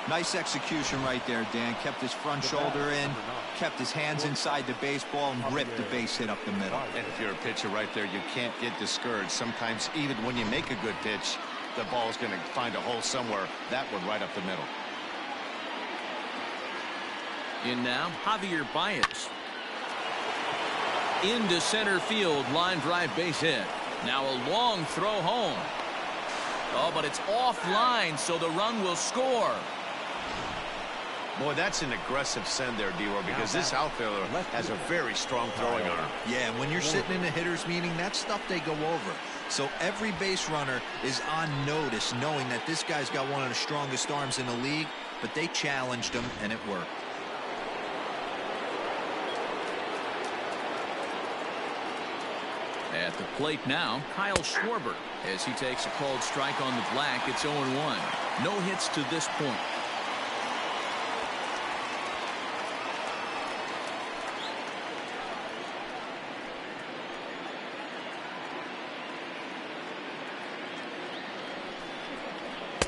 Nice execution right there, Dan. Kept his front shoulder in, kept his hands inside the baseball, and ripped the base hit up the middle. And if you're a pitcher right there, you can't get discouraged. Sometimes even when you make a good pitch, the ball's going to find a hole somewhere. That one right up the middle. In now, Javier Baez. Into center field, line drive base hit. Now a long throw home. Oh, but it's offline, so the run will score. Boy, that's an aggressive send there, D-Roy, because this outfielder has a very strong throwing arm. Yeah, when you're sitting in a hitter's meeting, that's stuff they go over. So every base runner is on notice, knowing that this guy's got one of the strongest arms in the league, but they challenged him, and it worked. At the plate now, Kyle Schwarber. As he takes a called strike on the black, it's 0-1. No hits to this point.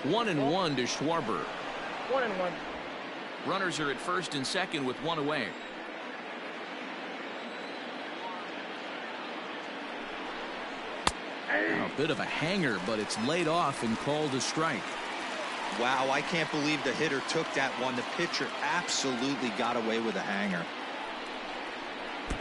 One and one to Schwarber. 1-1. Runners are at first and second with one away. A bit of a hanger, but it's laid off and called a strike. Wow, I can't believe the hitter took that one. The pitcher absolutely got away with a hanger.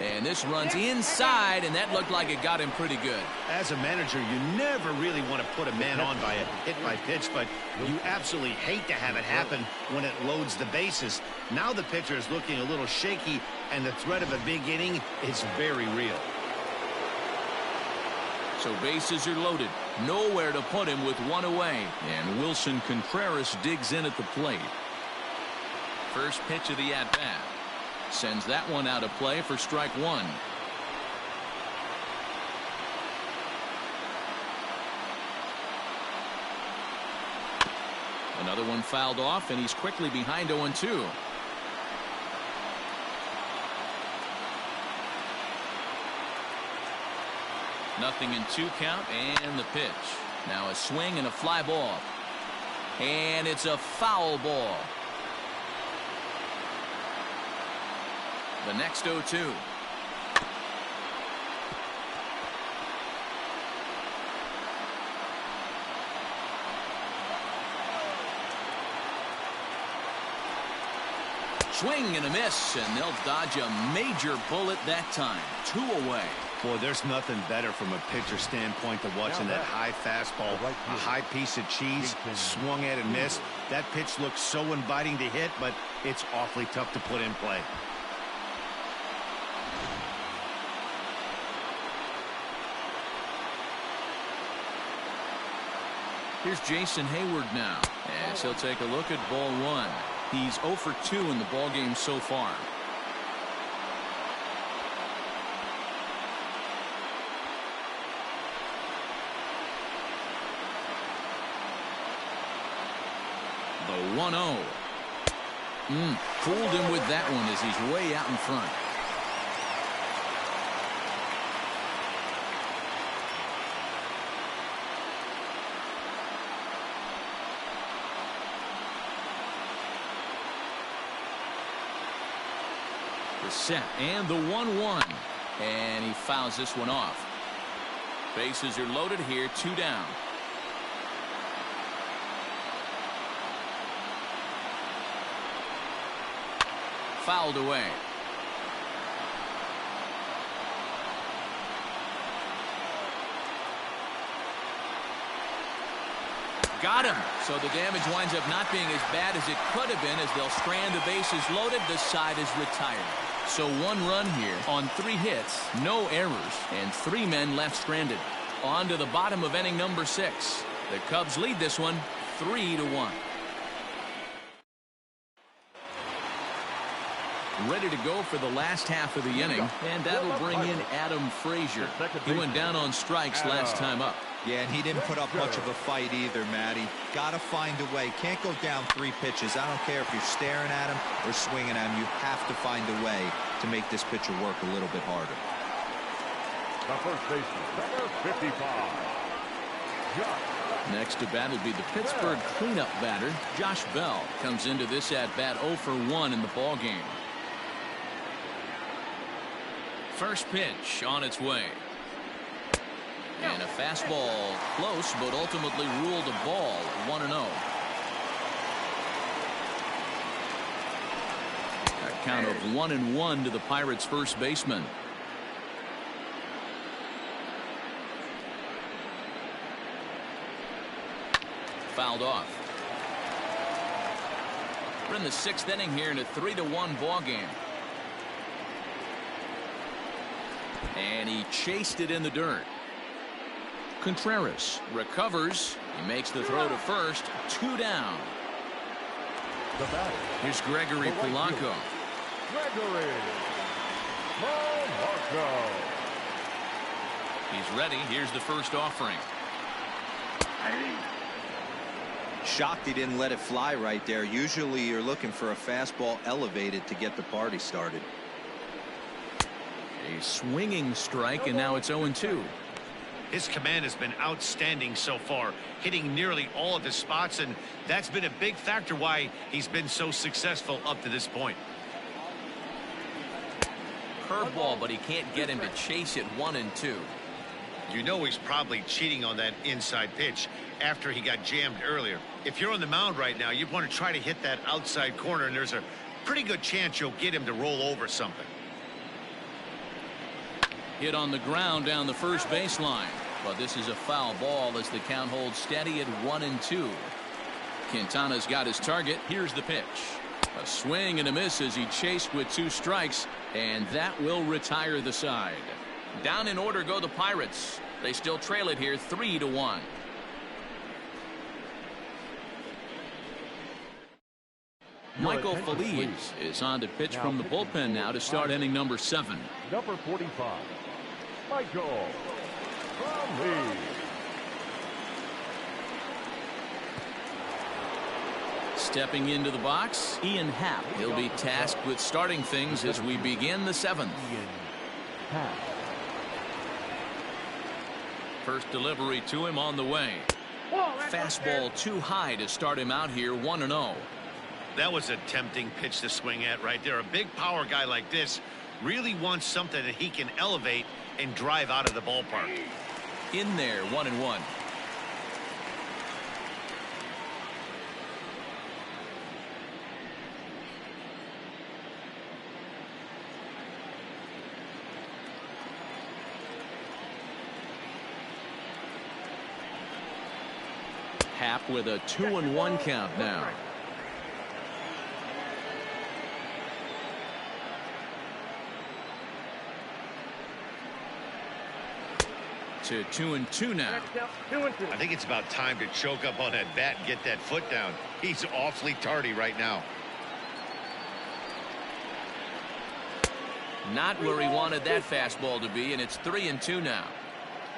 And this runs inside, and that looked like it got him pretty good. As a manager, you never really want to put a man on by a hit by pitch, but you absolutely hate to have it happen when it loads the bases. Now the pitcher is looking a little shaky, and the threat of a big inning is very real. So bases are loaded. Nowhere to put him with one away. And Wilson Contreras digs in at the plate. First pitch of the at-bat. Sends that one out of play for strike one. Another one fouled off, and he's quickly behind 0-2. Nothing in 2 count, and the pitch. Now a swing and a fly ball. And it's a foul ball. The next 0-2. Swing and a miss, and they'll dodge a major bullet that time. 2 away. Boy, there's nothing better from a pitcher standpoint than watching that high fastball, a high piece of cheese, swung at and missed. That pitch looks so inviting to hit, but it's awfully tough to put in play. Here's Jason Hayward now, as he'll take a look at ball one. He's 0 for 2 in the ballgame so far. The 1-0. Fooled him with that one as he's way out in front. The set and the 1-1. And he fouls this one off. Bases are loaded here, 2 down. Fouled away. Got him. So the damage winds up not being as bad as it could have been as they'll strand the bases loaded. The side is retired. So 1 run here on 3 hits, no errors, and 3 men left stranded. On to the bottom of inning number 6. The Cubs lead this one 3-1. Ready to go for the last half of the inning, and that'll bring in Adam Frazier. He went down on strikes last time up. Yeah, and he didn't put up much of a fight either, Matty. Gotta find a way. Can't go down 3 pitches. I don't care if you're staring at him or swinging at him. You have to find a way to make this pitcher work a little bit harder. The first baseman, number 55. Next to bat will be the Pittsburgh cleanup batter. Josh Bell comes into this at-bat 0 for 1 in the ballgame. First pitch on its way. And a fastball close, but ultimately ruled a ball, 1-0. A count of 1-1 to the Pirates' first baseman. Fouled off. We're in the 6th inning here in a 3-1 ball game. And he chased it in the dirt. Contreras recovers. He makes the throw to first. 2 down. The batter. Here's Gregory Polanco. Gregory Polanco. He's ready. Here's the first offering. Shocked he didn't let it fly right there. Usually you're looking for a fastball elevated to get the party started. A swinging strike, and now it's 0-2. His command has been outstanding so far, hitting nearly all of his spots, and that's been a big factor why he's been so successful up to this point. Curveball, but he can't get him to chase it. 1-2. You know he's probably cheating on that inside pitch after he got jammed earlier. If you're on the mound right now, you want to try to hit that outside corner, and there's a pretty good chance you'll get him to roll over something. Hit on the ground down the first baseline, but this is a foul ball as the count holds steady at 1-2. Quintana's got his target. Here's the pitch. A swing and a miss as he chased with 2 strikes, and that will retire the side. Down in order go the Pirates. They still trail it here 3-1. Michael Feliz is on to pitch from the bullpen now to start inning number 7. Number 45, Michael Feliz. Stepping into the box, Ian Happ. He'll be tasked with starting things as we begin the 7th. First delivery to him on the way. Fastball too high to start him out here 1-0. That was a tempting pitch to swing at right there. A big power guy like this really wants something that he can elevate and drive out of the ballpark. In there, 1-1. Happ with a 2-1 count now. To 2-2 now. 2-2. I think it's about time to choke up on that bat and get that foot down. He's awfully tardy right now. Not where he wanted that fastball to be, and it's 3-2 now.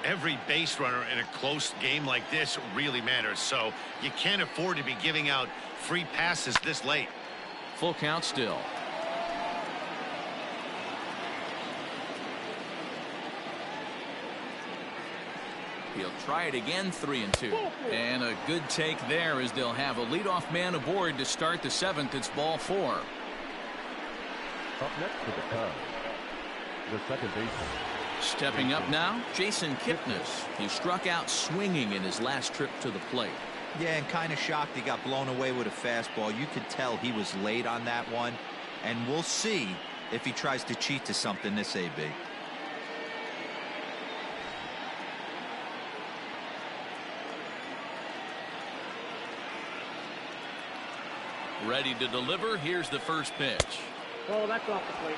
Every base runner in a close game like this really matters, so you can't afford to be giving out free passes this late. Full count still. He'll try it again, 3-2. And a good take there as they'll have a leadoff man aboard to start the 7th. It's ball 4. Up next to the Cubs, the second baseman. Stepping up now, Jason Kipnis. He struck out swinging in his last trip to the plate. Yeah, and kind of shocked he got blown away with a fastball. You could tell he was late on that one, and we'll see if he tries to cheat to something this AB. Ready to deliver. Here's the first pitch. Oh, that's off the plate.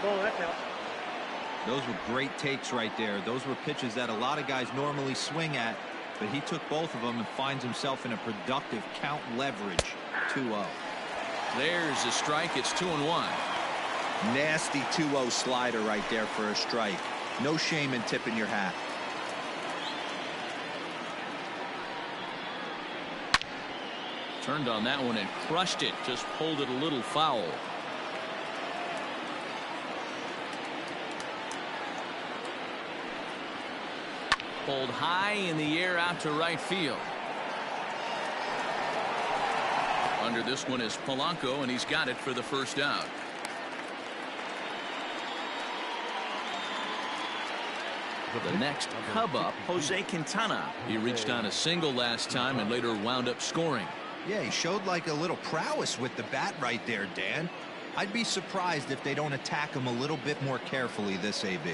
Oh, that's out. Those were great takes right there. Those were pitches that a lot of guys normally swing at, but he took both of them and finds himself in a productive count leverage. 2-0. There's a strike. It's 2-1. Nasty 2-0 slider right there for a strike. No shame in tipping your hat. Turned on that one and crushed it. Just pulled it a little foul. Pulled high in the air out to right field. Under this one is Polanco, and he's got it for the first out. The next Cub up, Jose Quintana. He reached on a single last time and later wound up scoring. Yeah, he showed like a little prowess with the bat right there, Dan. I'd be surprised if they don't attack him a little bit more carefully this AB.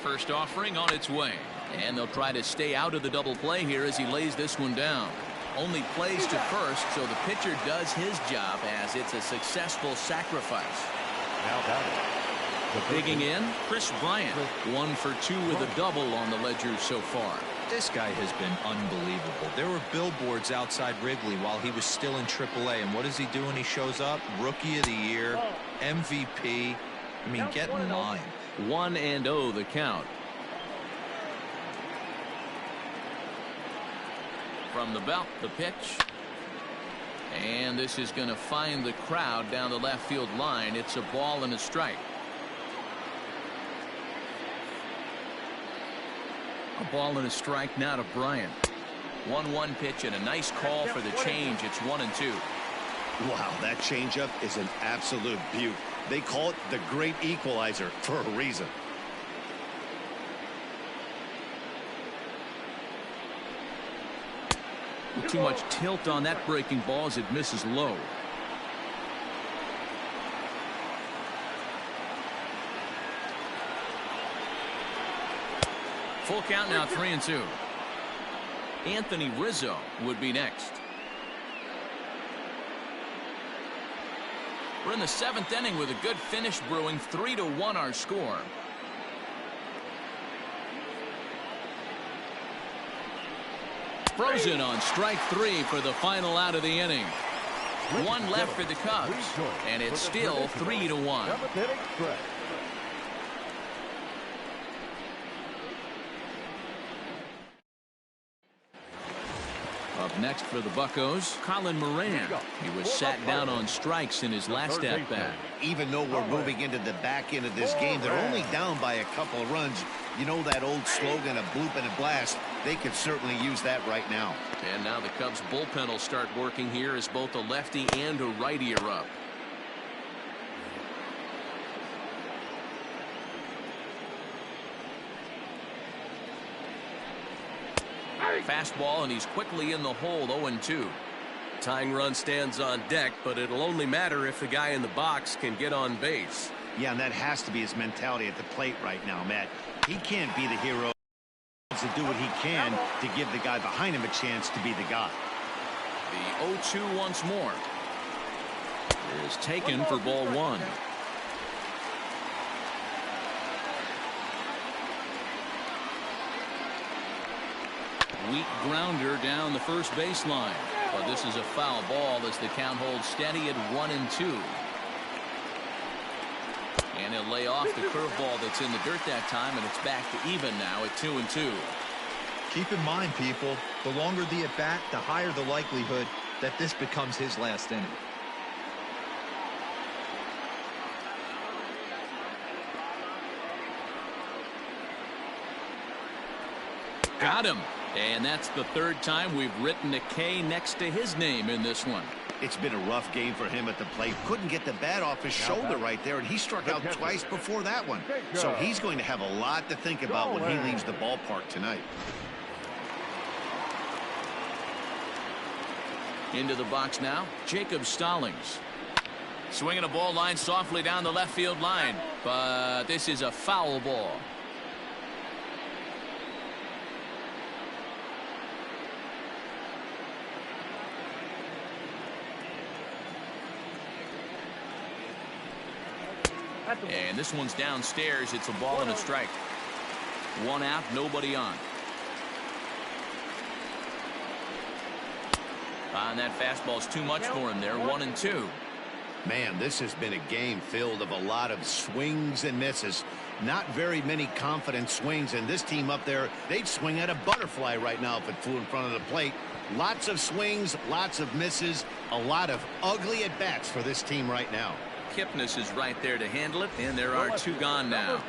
First offering on its way, and they'll try to stay out of the double play here as he lays this one down. Only plays to first, so the pitcher does his job as it's a successful sacrifice. Now batting, Digging in, Chris Bryant. 1 for 2 with a double on the ledger so far. This guy has been unbelievable. There were billboards outside Wrigley while he was still in AAA, and what does he do when he shows up? Rookie of the Year, MVP. I mean, get in line. 1-0 the count. From the belt, the pitch. And this is going to find the crowd down the left field line. It's a ball and a strike. A ball and a strike now to Bryant. 1-1 pitch and a nice call for the change. It's 1-2. Wow, that changeup is an absolute beaut. They call it the great equalizer for a reason. Too much tilt on that breaking ball as it misses low. Full count now, 3-2. Anthony Rizzo would be next. We're in the 7th inning with a good finish brewing. 3-1 our score. Frozen on strike 3 for the final out of the inning. 1 left for the Cubs, and it's still 3-1. Up next for the Buccos, Colin Moran. He was sat down on strikes in his last at-bat. Even though we're moving into the back end of this game, they're only down by a couple of runs. You know that old slogan, a bloop and a blast. They could certainly use that right now. And now the Cubs bullpen will start working here as both a lefty and a righty are up. Fastball, and he's quickly in the hole. 0-2. Tying run stands on deck, but it'll only matter if the guy in the box can get on base. Yeah, and that has to be his mentality at the plate right now, Matt. He can't be the hero. He needs to do what he can to give the guy behind him a chance to be the guy. The 0-2 once more is taken for ball 1. Weak grounder down the first baseline, but this is a foul ball as the count holds steady at 1-2. And he'll lay off the curveball that's in the dirt that time, and it's back to even now at 2-2. Keep in mind, people, the longer the at-bat, the higher the likelihood that this becomes his last inning. Got him. And that's the 3rd time we've written a K next to his name in this one. It's been a rough game for him at the plate. Couldn't get the bat off his shoulder right there, and he struck out twice before that one. So he's going to have a lot to think about when he leaves the ballpark tonight. Into the box now, Jacob Stallings. Swinging a ball line softly down the left field line, but this is a foul ball. And this one's downstairs. It's a ball and a strike. 1 out, nobody on. And that fastball's too much for him there. 1-2. Man, this has been a game filled of a lot of swings and misses. Not very many confident swings, and this team up there, they'd swing at a butterfly right now if it flew in front of the plate. Lots of swings, lots of misses, a lot of ugly at-bats for this team right now. Kipnis is right there to handle it, and there are 2 gone now.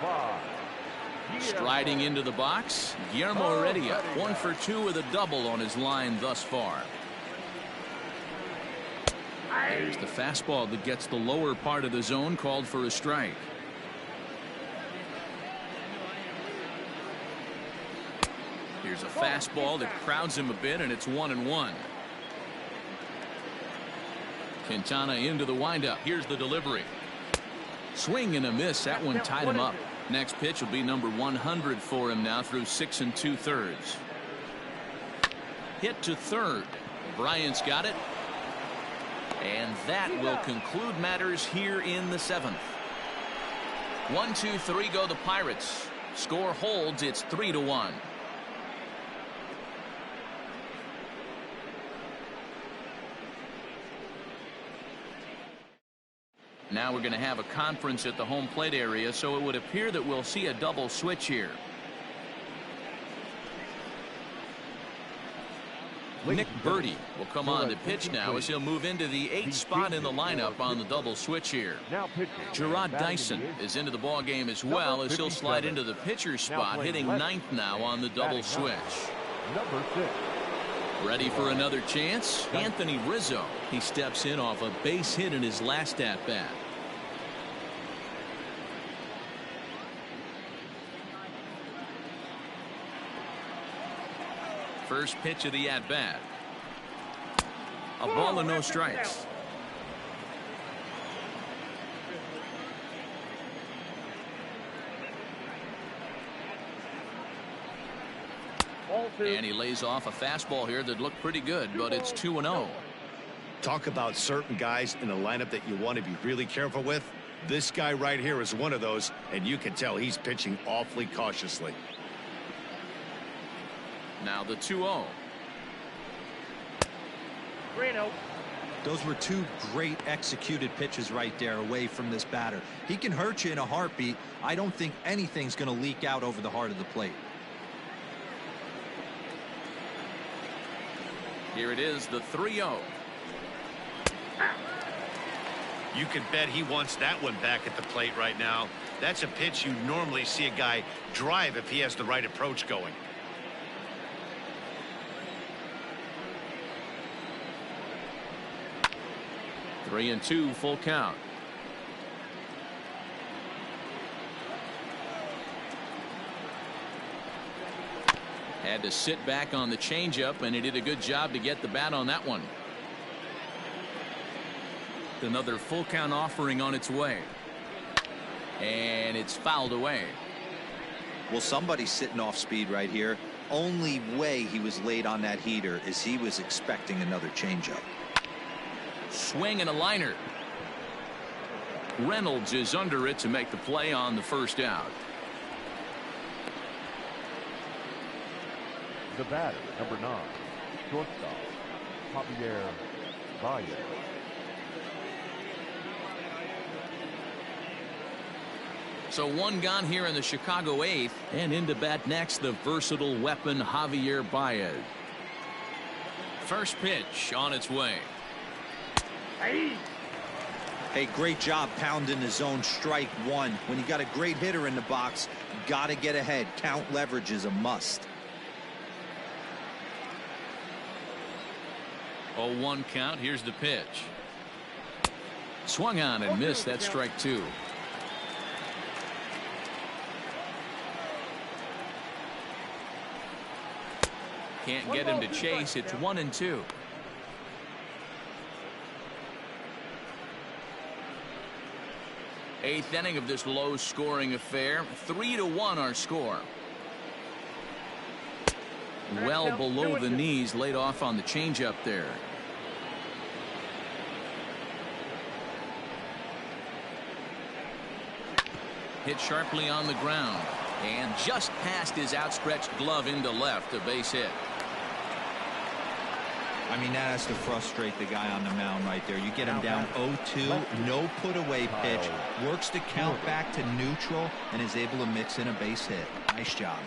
Striding into the box, Guillermo Heredia. 1 for 2 with a double on his line thus far. There's the fastball that gets the lower part of the zone, called for a strike. Here's a fastball that crowds him a bit, and it's 1-1. Quintana into the windup. Here's the delivery. Swing and a miss. That one tied him up. Next pitch will be number 100 for him now through 6 2/3. Hit to third. Bryant's got it. And that will conclude matters here in the 7th. 1, 2, 3 go the Pirates. Score holds. It's 3-1. Now we're going to have a conference at the home plate area, so it would appear that we'll see a double switch here. Nick Birdie will come on to pitch now as he'll move into the 8th spot in the lineup on the double switch here. Gerard Dyson is into the ball game as well as he'll slide into the pitcher's spot, hitting 9th now on the double switch. Number 6. Ready for another chance? Anthony Rizzo. He steps in off a base hit in his last at-bat. First pitch of the at-bat. A ball and no strikes. And he lays off a fastball here that looked pretty good, but it's 2-0. Talk about certain guys in the lineup that you want to be really careful with. This guy right here is one of those, and you can tell he's pitching awfully cautiously. Now the 2-0. Those were two great executed pitches right there away from this batter. He can hurt you in a heartbeat. I don't think anything's going to leak out over the heart of the plate. Here it is, the 3-0. You can bet he wants that one back at the plate right now. That's a pitch you normally see a guy drive if he has the right approach going. Three and two, full count. Had to sit back on the changeup, and he did a good job to get the bat on that one. Another full count offering on its way. And it's fouled away. Well, somebody's sitting off speed right here. Only way he was late on that heater is he was expecting another changeup. Swing and a liner. Reynolds is under it to make the play on the first out. The batter, number 9, shortstop, Javier Baez. So one gone here in the Chicago 8th, and into bat next, the versatile weapon Javier Baez. First pitch on its way. Hey, great job pounding the zone. Strike one. When you got a great hitter in the box, got to get ahead. Count leverage is a must. 0-1 count. Here's the pitch. Swung on and missed. That's strike two. Can't get him to chase. It's 1-2. Eighth inning of this low-scoring affair. 3-1 our score. Well below the knees, laid off on the changeup there. Hit sharply on the ground, and just past his outstretched glove into left, a base hit. I mean, that has to frustrate the guy on the mound right there. You get him down 0-2, no put-away pitch, works the count back to neutral, and is able to mix in a base hit. Nice job.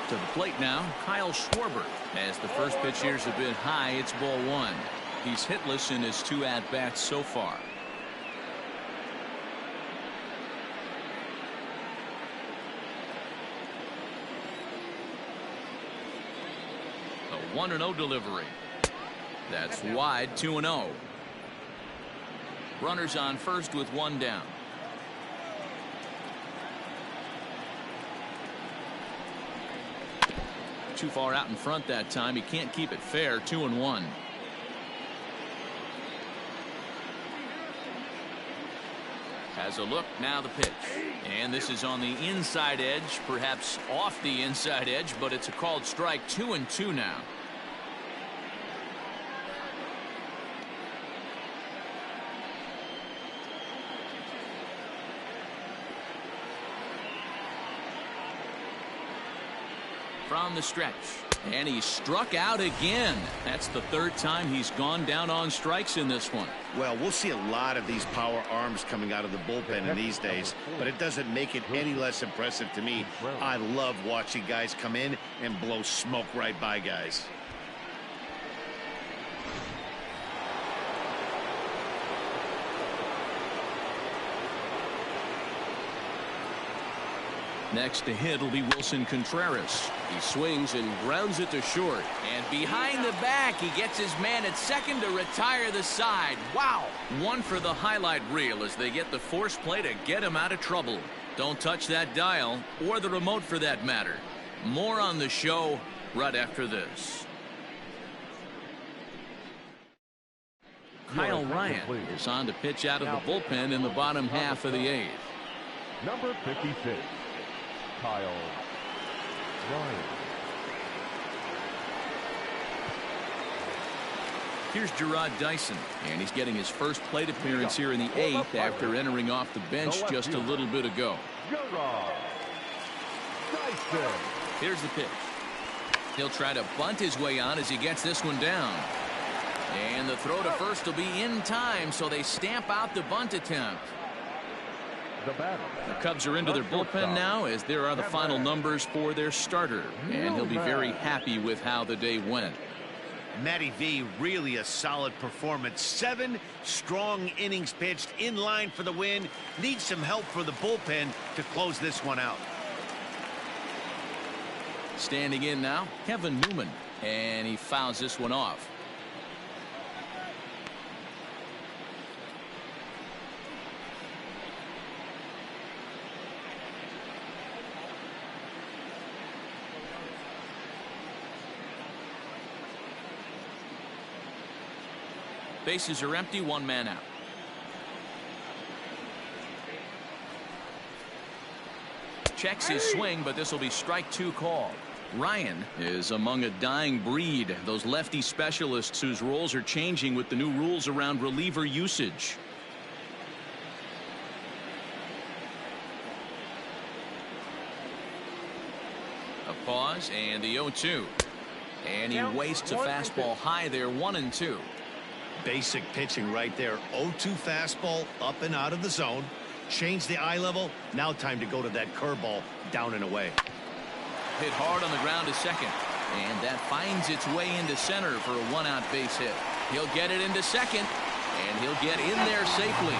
To the plate now, Kyle Schwarber. As the first pitch here's a bit high, it's ball one. He's hitless in his two at-bats so far. A 1-0 delivery. That's wide, 2-0. Runners on first with one down. Too far out in front that time. He can't keep it fair. 2-1. Has a look, now the pitch. And this is on the inside edge, perhaps off the inside edge, but it's a called strike. 2-2 now. From the stretch. And he struck out again. That's the third time he's gone down on strikes in this one. Well, we'll see a lot of these power arms coming out of the bullpen in these days, but it doesn't make it any less impressive to me. I love watching guys come in and blow smoke right by guys. Next to hit will be Wilson Contreras. He swings and grounds it to short. And behind the back, he gets his man at second to retire the side. Wow! One for the highlight reel as they get the force play to get him out of trouble. Don't touch that dial, or the remote for that matter. More on the show right after this. Kyle Ryan is on to pitch out of the bullpen in the bottom half of the eighth. Number 56, Kyle Ryan. Here's Gerard Dyson, and he's getting his first plate appearance here in the eighth after entering off the bench just a little bit ago. Gerard Dyson. Here's the pitch. He'll try to bunt his way on as he gets this one down. And the throw to first will be in time, so they stamp out the bunt attempt. The Cubs are into their bullpen now as there are the final numbers for their starter, and he'll be very happy with how the day went. Matty V, really a solid performance. 7 strong innings pitched, in line for the win. Needs some help for the bullpen to close this one out. Standing in now, Kevin Newman, and he fouls this one off. Bases are empty, one man out. Checks his swing, but this will be strike 2 called. Ryan is among a dying breed, those lefty specialists whose roles are changing with the new rules around reliever usage. A pause and the 0-2. And he wastes a fastball high there, 1-2. Basic pitching right there. 0-2 fastball up and out of the zone. Change the eye level. Now time to go to that curveball down and away. Hit hard on the ground to second. And that finds its way into center for a 1-out base hit. He'll get it into second. And he'll get in there safely.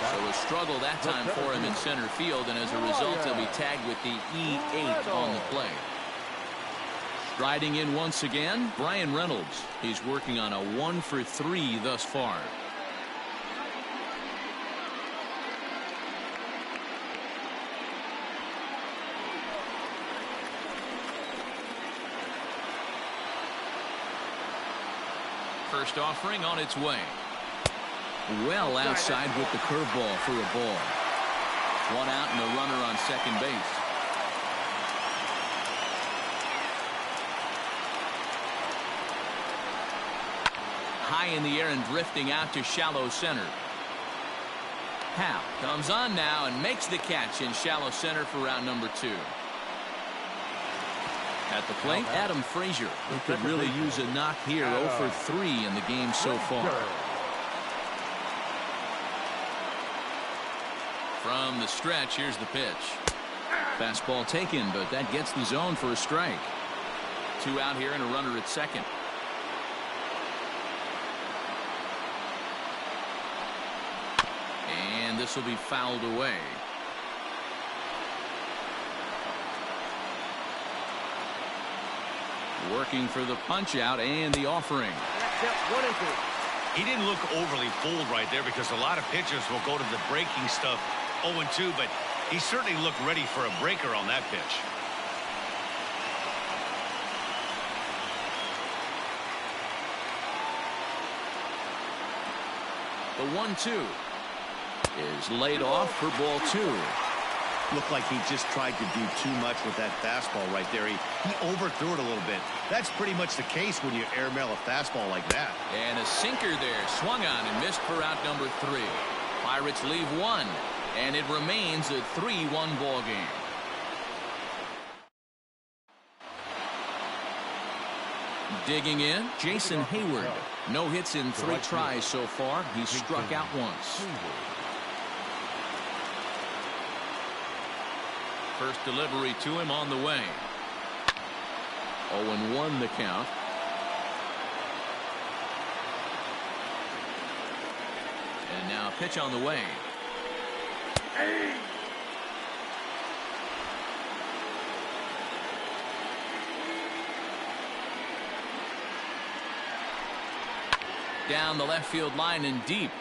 So a struggle that time for him in center field. And as a result, he'll be tagged with the E8 on the play. Riding in once again, Brian Reynolds. He's working on a 1-for-3 thus far. First offering on its way. Well outside with the curveball for a ball. 1 out and a runner on second base. High in the air and drifting out to shallow center. Hal comes on now and makes the catch in shallow center for round number 2. At the plate, Adam Frazier, who could really use a knock here. 0-for-3 in the game so far. From the stretch, here's the pitch. Fastball taken, but that gets the zone for a strike. 2 out here and a runner at second. And this will be fouled away. Working for the punch out and the offering. Yep, 1-2. He didn't look overly fooled right there because a lot of pitchers will go to the breaking stuff 0-2, but he certainly looked ready for a breaker on that pitch. The 1-2 is laid off for ball 2. Looked like he just tried to do too much with that fastball right there. He overthrew it a little bit. That's pretty much the case when you airmail a fastball like that. And a sinker there, swung on and missed for out number 3. Pirates leave 1, and it remains a 3-1 ball game. Digging in, Jason Hayward. No hits in 3 tries so far. He's struck out once. First delivery to him on the way. 0-1 the count. And now a pitch on the way. Down the left field line and deep.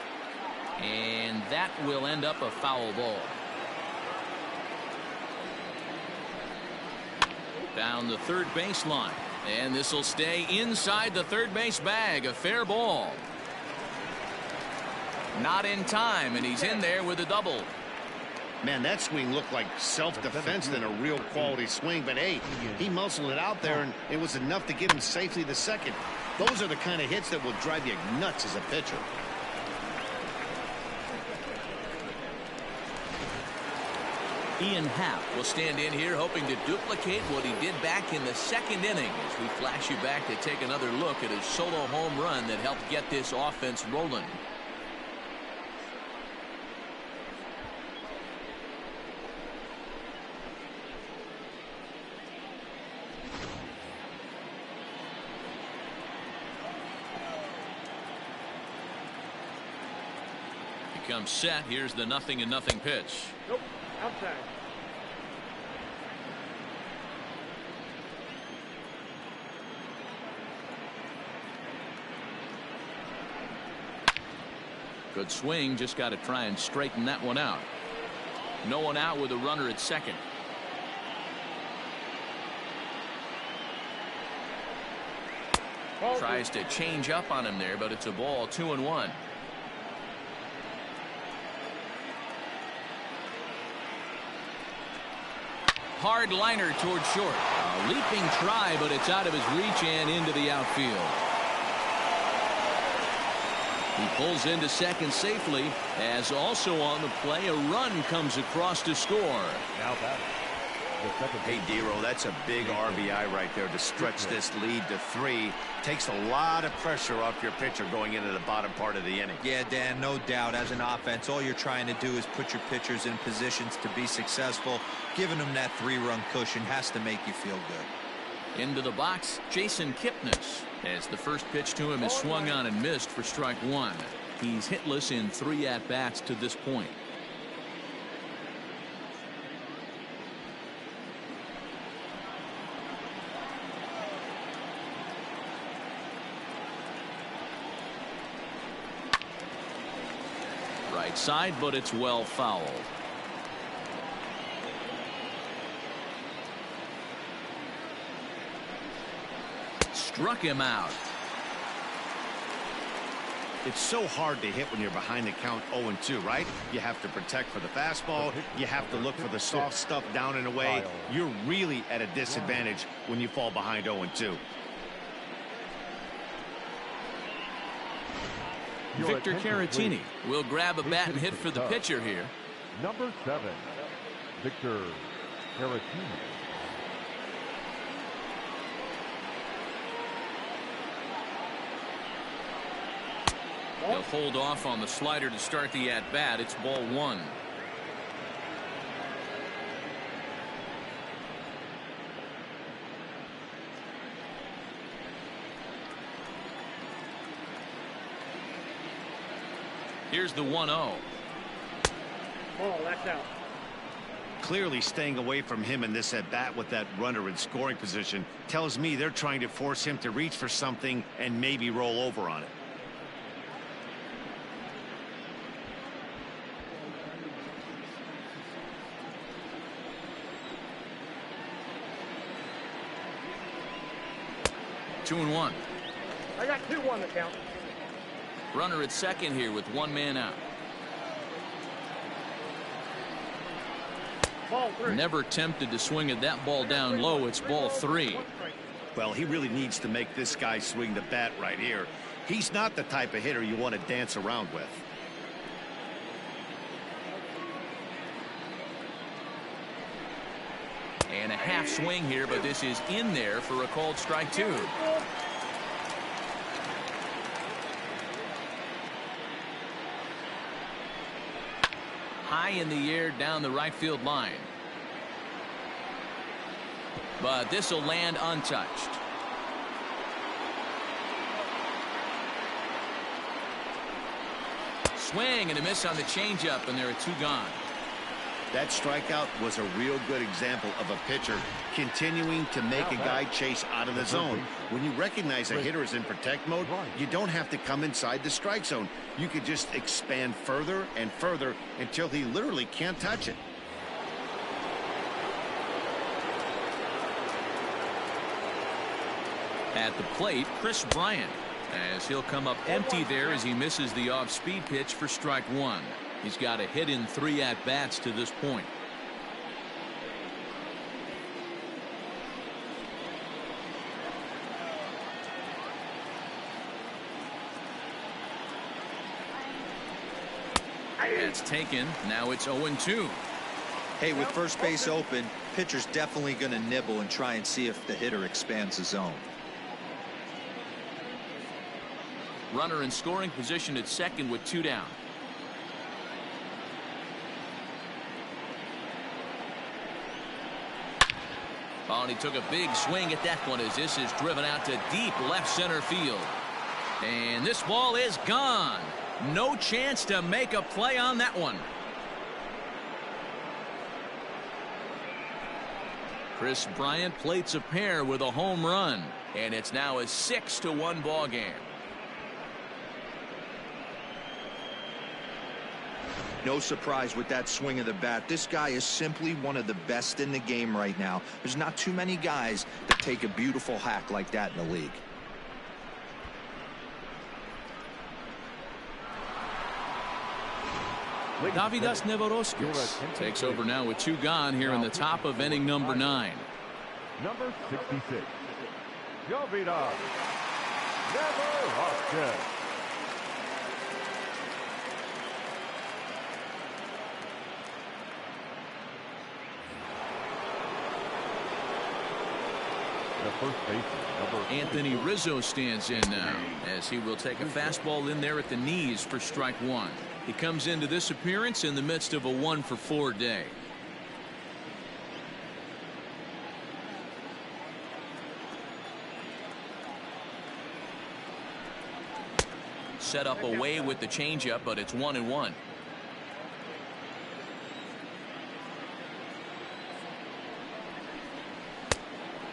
And that will end up a foul ball. Down the third baseline. And this will stay inside the third base bag. A fair ball. Not in time, and he's in there with a double. Man, that swing looked like self-defense than a real quality swing. But, hey, he muscled it out there, and it was enough to get him safely to second. Those are the kind of hits that will drive you nuts as a pitcher. Ian Happ will stand in here hoping to duplicate what he did back in the second inning as we flash you back to take another look at his solo home run that helped get this offense rolling. He comes set. Here's the 0-0 pitch. Nope. Outside. Good swing. Just got to try and straighten that one out. No one out with a runner at second. Tries to change up on him there, but it's a ball. 2-1. Hard liner toward short. A leaping try, but it's out of his reach and into the outfield. He pulls into second safely, as also on the play a run comes across to score. Now back. Hey, Dero, that's a big RBI right there to stretch this lead to 3. Takes a lot of pressure off your pitcher going into the bottom part of the inning. Yeah, Dan, no doubt. As an offense, all you're trying to do is put your pitchers in positions to be successful. Giving them that 3-run cushion has to make you feel good. Into the box, Jason Kipnis, as the first pitch to him is swung on and missed for strike 1. He's hitless in 3 at-bats to this point. Right side, but it's well fouled. Struck him out. It's so hard to hit when you're behind the count 0-2, right? You have to protect for the fastball. You have to look for the soft stuff down and away. You're really at a disadvantage when you fall behind 0-2. Victor Caratini will grab a bat and hit for the pitcher here. Number 7, Victor Caratini. He'll hold off on the slider to start the at-bat. It's ball 1. Here's the 1-0. Ball, that's out. Clearly staying away from him in this at-bat with that runner in scoring position tells me they're trying to force him to reach for something and maybe roll over on it. I got 2-1 to count. Runner at second here with one man out. Never tempted to swing at that ball down low. It's ball 3. Well, he really needs to make this guy swing the bat right here. He's not the type of hitter you want to dance around with. And a half swing here, but this is in there for a called strike 2. High in the air down the right field line. But this will land untouched. Swing and a miss on the changeup, and there are 2 gone. That strikeout was a real good example of a pitcher continuing to make a guy chase out of the zone. When you recognize a hitter is in protect mode, you don't have to come inside the strike zone. You could just expand further and further until he literally can't touch it. At the plate, Kris Bryant, as he'll come up empty there as he misses the off-speed pitch for strike 1. He's got a hit in 3 at-bats to this point. That's taken. Now it's 0-2. Hey, with first base open, pitcher's definitely going to nibble and try and see if the hitter expands the zone. Runner in scoring position at second with 2 down. Oh, and he took a big swing at that one as this is driven out to deep left center field. And this ball is gone. No chance to make a play on that one. Kris Bryant plates a pair with a home run, and it's now a 6-1 ball game. No surprise with that swing of the bat. This guy is simply one of the best in the game right now. There's not too many guys that take a beautiful hack like that in the league. Davidas Nevoroskis takes over now with 2 gone here in the top of inning number 9. Number 66, Davidas Nevoroskis. Anthony Rizzo stands in now as he will take a fastball in there at the knees for strike 1. He comes into this appearance in the midst of a 1-for-4 day. Set up away with the changeup, but it's 1-1.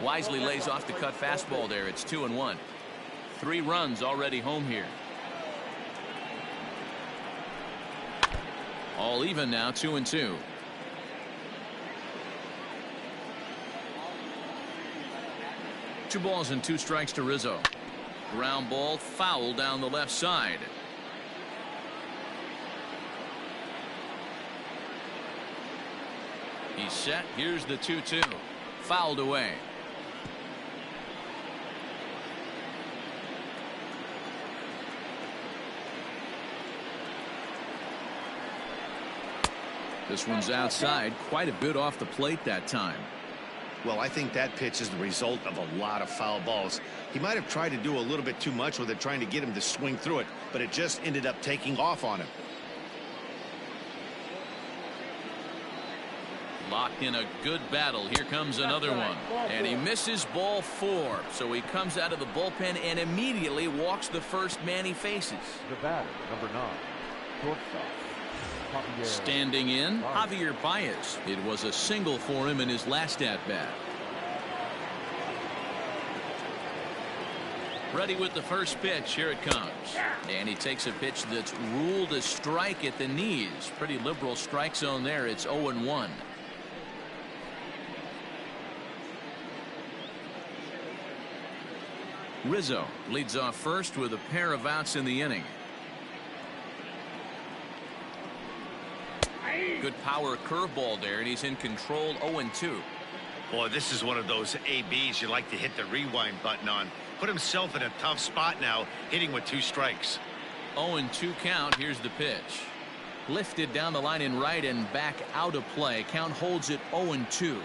Wisely lays off the cut fastball there. It's 2-1. 3 runs already home here. All even now, 2-2. Two balls and 2 strikes to Rizzo. Ground ball foul down the left side. He's set. Here's the 2-2. Fouled away. This one's outside, quite a bit off the plate that time. Well, I think that pitch is the result of a lot of foul balls. He might have tried to do a little bit too much with it, trying to get him to swing through it, but it just ended up taking off on him. Locked in a good battle. Here comes another one. And he misses ball 4. So he comes out of the bullpen and immediately walks the first man he faces. The batter, number 9, shortstop. Standing in, Javier Baez. It was a single for him in his last at-bat. Ready with the first pitch. Here it comes. And he takes a pitch that's ruled a strike at the knees. Pretty liberal strike zone there. It's 0-1. Rizzo leads off first with a pair of outs in the inning. Good power curveball there, and he's in control. 0-2. Boy, this is one of those ABs you like to hit the rewind button on. Put himself in a tough spot now, hitting with 2 strikes. 0-2 count. Here's the pitch. Lifted down the line in right and back out of play. Count holds it 0-2.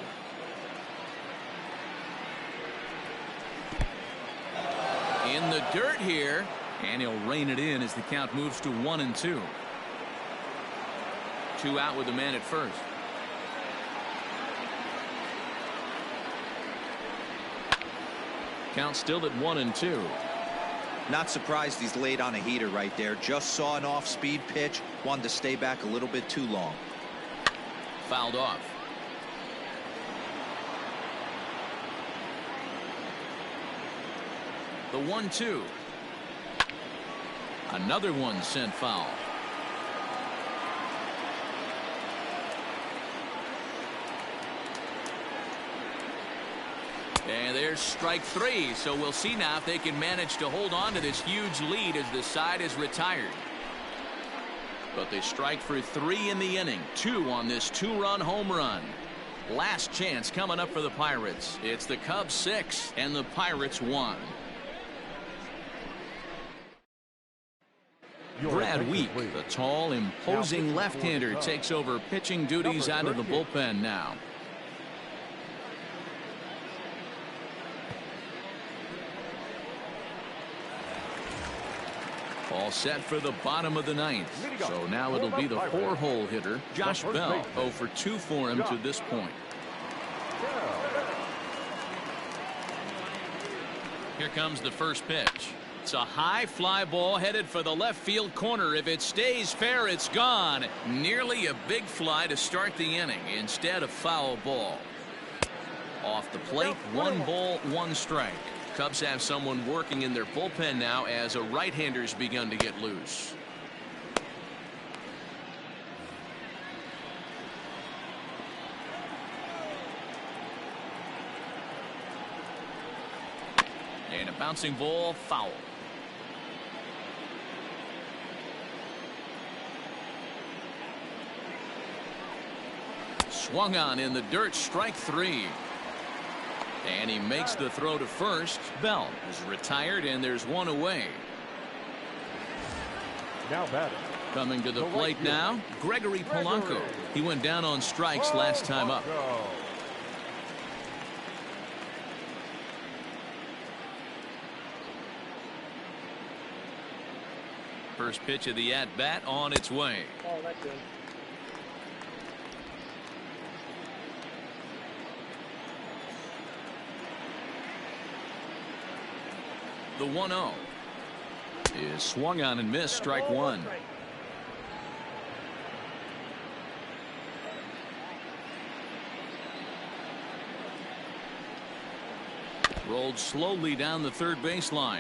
In the dirt here, and he'll rein it in as the count moves to 1-2. 2 out with the man at first. Count still at 1-2. Not surprised he's laid on a heater right there. Just saw an off-speed pitch. Wanted to stay back a little bit too long. Fouled off. The 1-2. Another one sent foul. And there's strike 3. So we'll see now if they can manage to hold on to this huge lead as the side is retired. But they strike for 3 in the inning. 2 on this 2-run home run. Last chance coming up for the Pirates. It's the Cubs 6 and the Pirates 1. Brad Week, the tall, imposing left-hander, takes over pitching duties out of the bullpen now. All set for the bottom of the 9th. So now it'll be the 4-hole hitter, Josh Bell. 0 for 2 for him to this point. Here comes the first pitch. It's a high fly ball headed for the left field corner. If it stays fair, it's gone. Nearly a big fly to start the inning. Instead, a foul ball. Off the plate, 1 ball, 1 strike. Cubs have someone working in their bullpen now as a right-hander's begun to get loose. And a bouncing ball, foul. Swung on in the dirt, strike 3. And he makes the throw to first. Bell is retired, and there's 1 away. Now batting. Coming to the plate now, Gregory Polanco. He went down on strikes last time up. First pitch of the at-bat on its way. Oh, that's good. The 1-0 is swung on and missed, strike 1. Rolled slowly down the third baseline.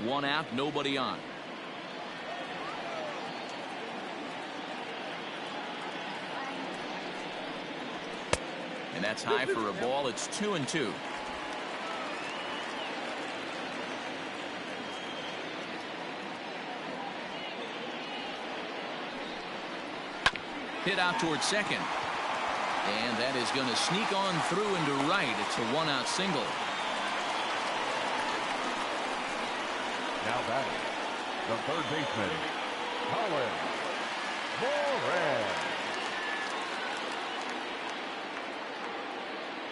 1 out, nobody on. And that's high for a ball. It's 2-2. Hit out towards second. And that is going to sneak on through into right. It's a 1-out single. Now batting, the third baseman, Colin Moran.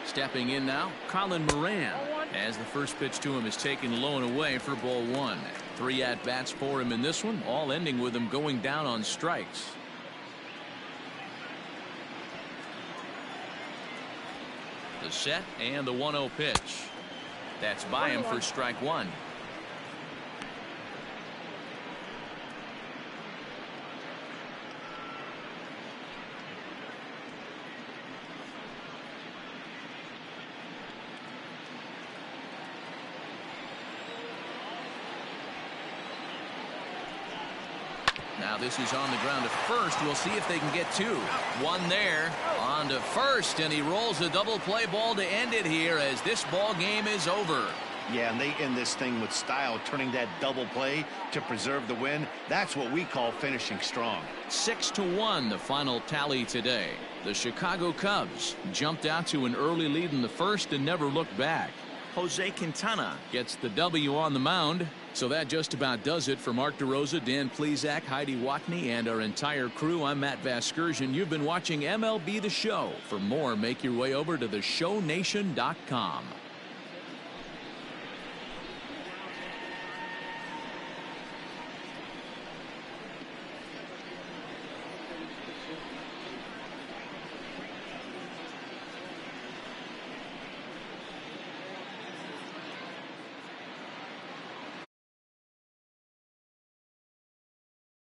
Stepping in now, Colin Moran, as the first pitch to him is taken low and away for ball 1. 3 at-bats for him in this one, all ending with him going down on strikes. The set and the 1-0 pitch. That's by him for strike 1. Now this is on the ground at first. We'll see if they can get 2. 1 there on to first, and he rolls a double play ball to end it here as this ball game is over. Yeah, and they end this thing with style, turning that double play to preserve the win. That's what we call finishing strong. 6-1 the final tally today. The Chicago Cubs jumped out to an early lead in the first and never looked back. Jose Quintana gets the W on the mound. So that just about does it for Mark DeRosa, Dan Plesac, Heidi Watney, and our entire crew. I'm Matt Vasgersian. You've been watching MLB The Show. For more, make your way over to theshownation.com.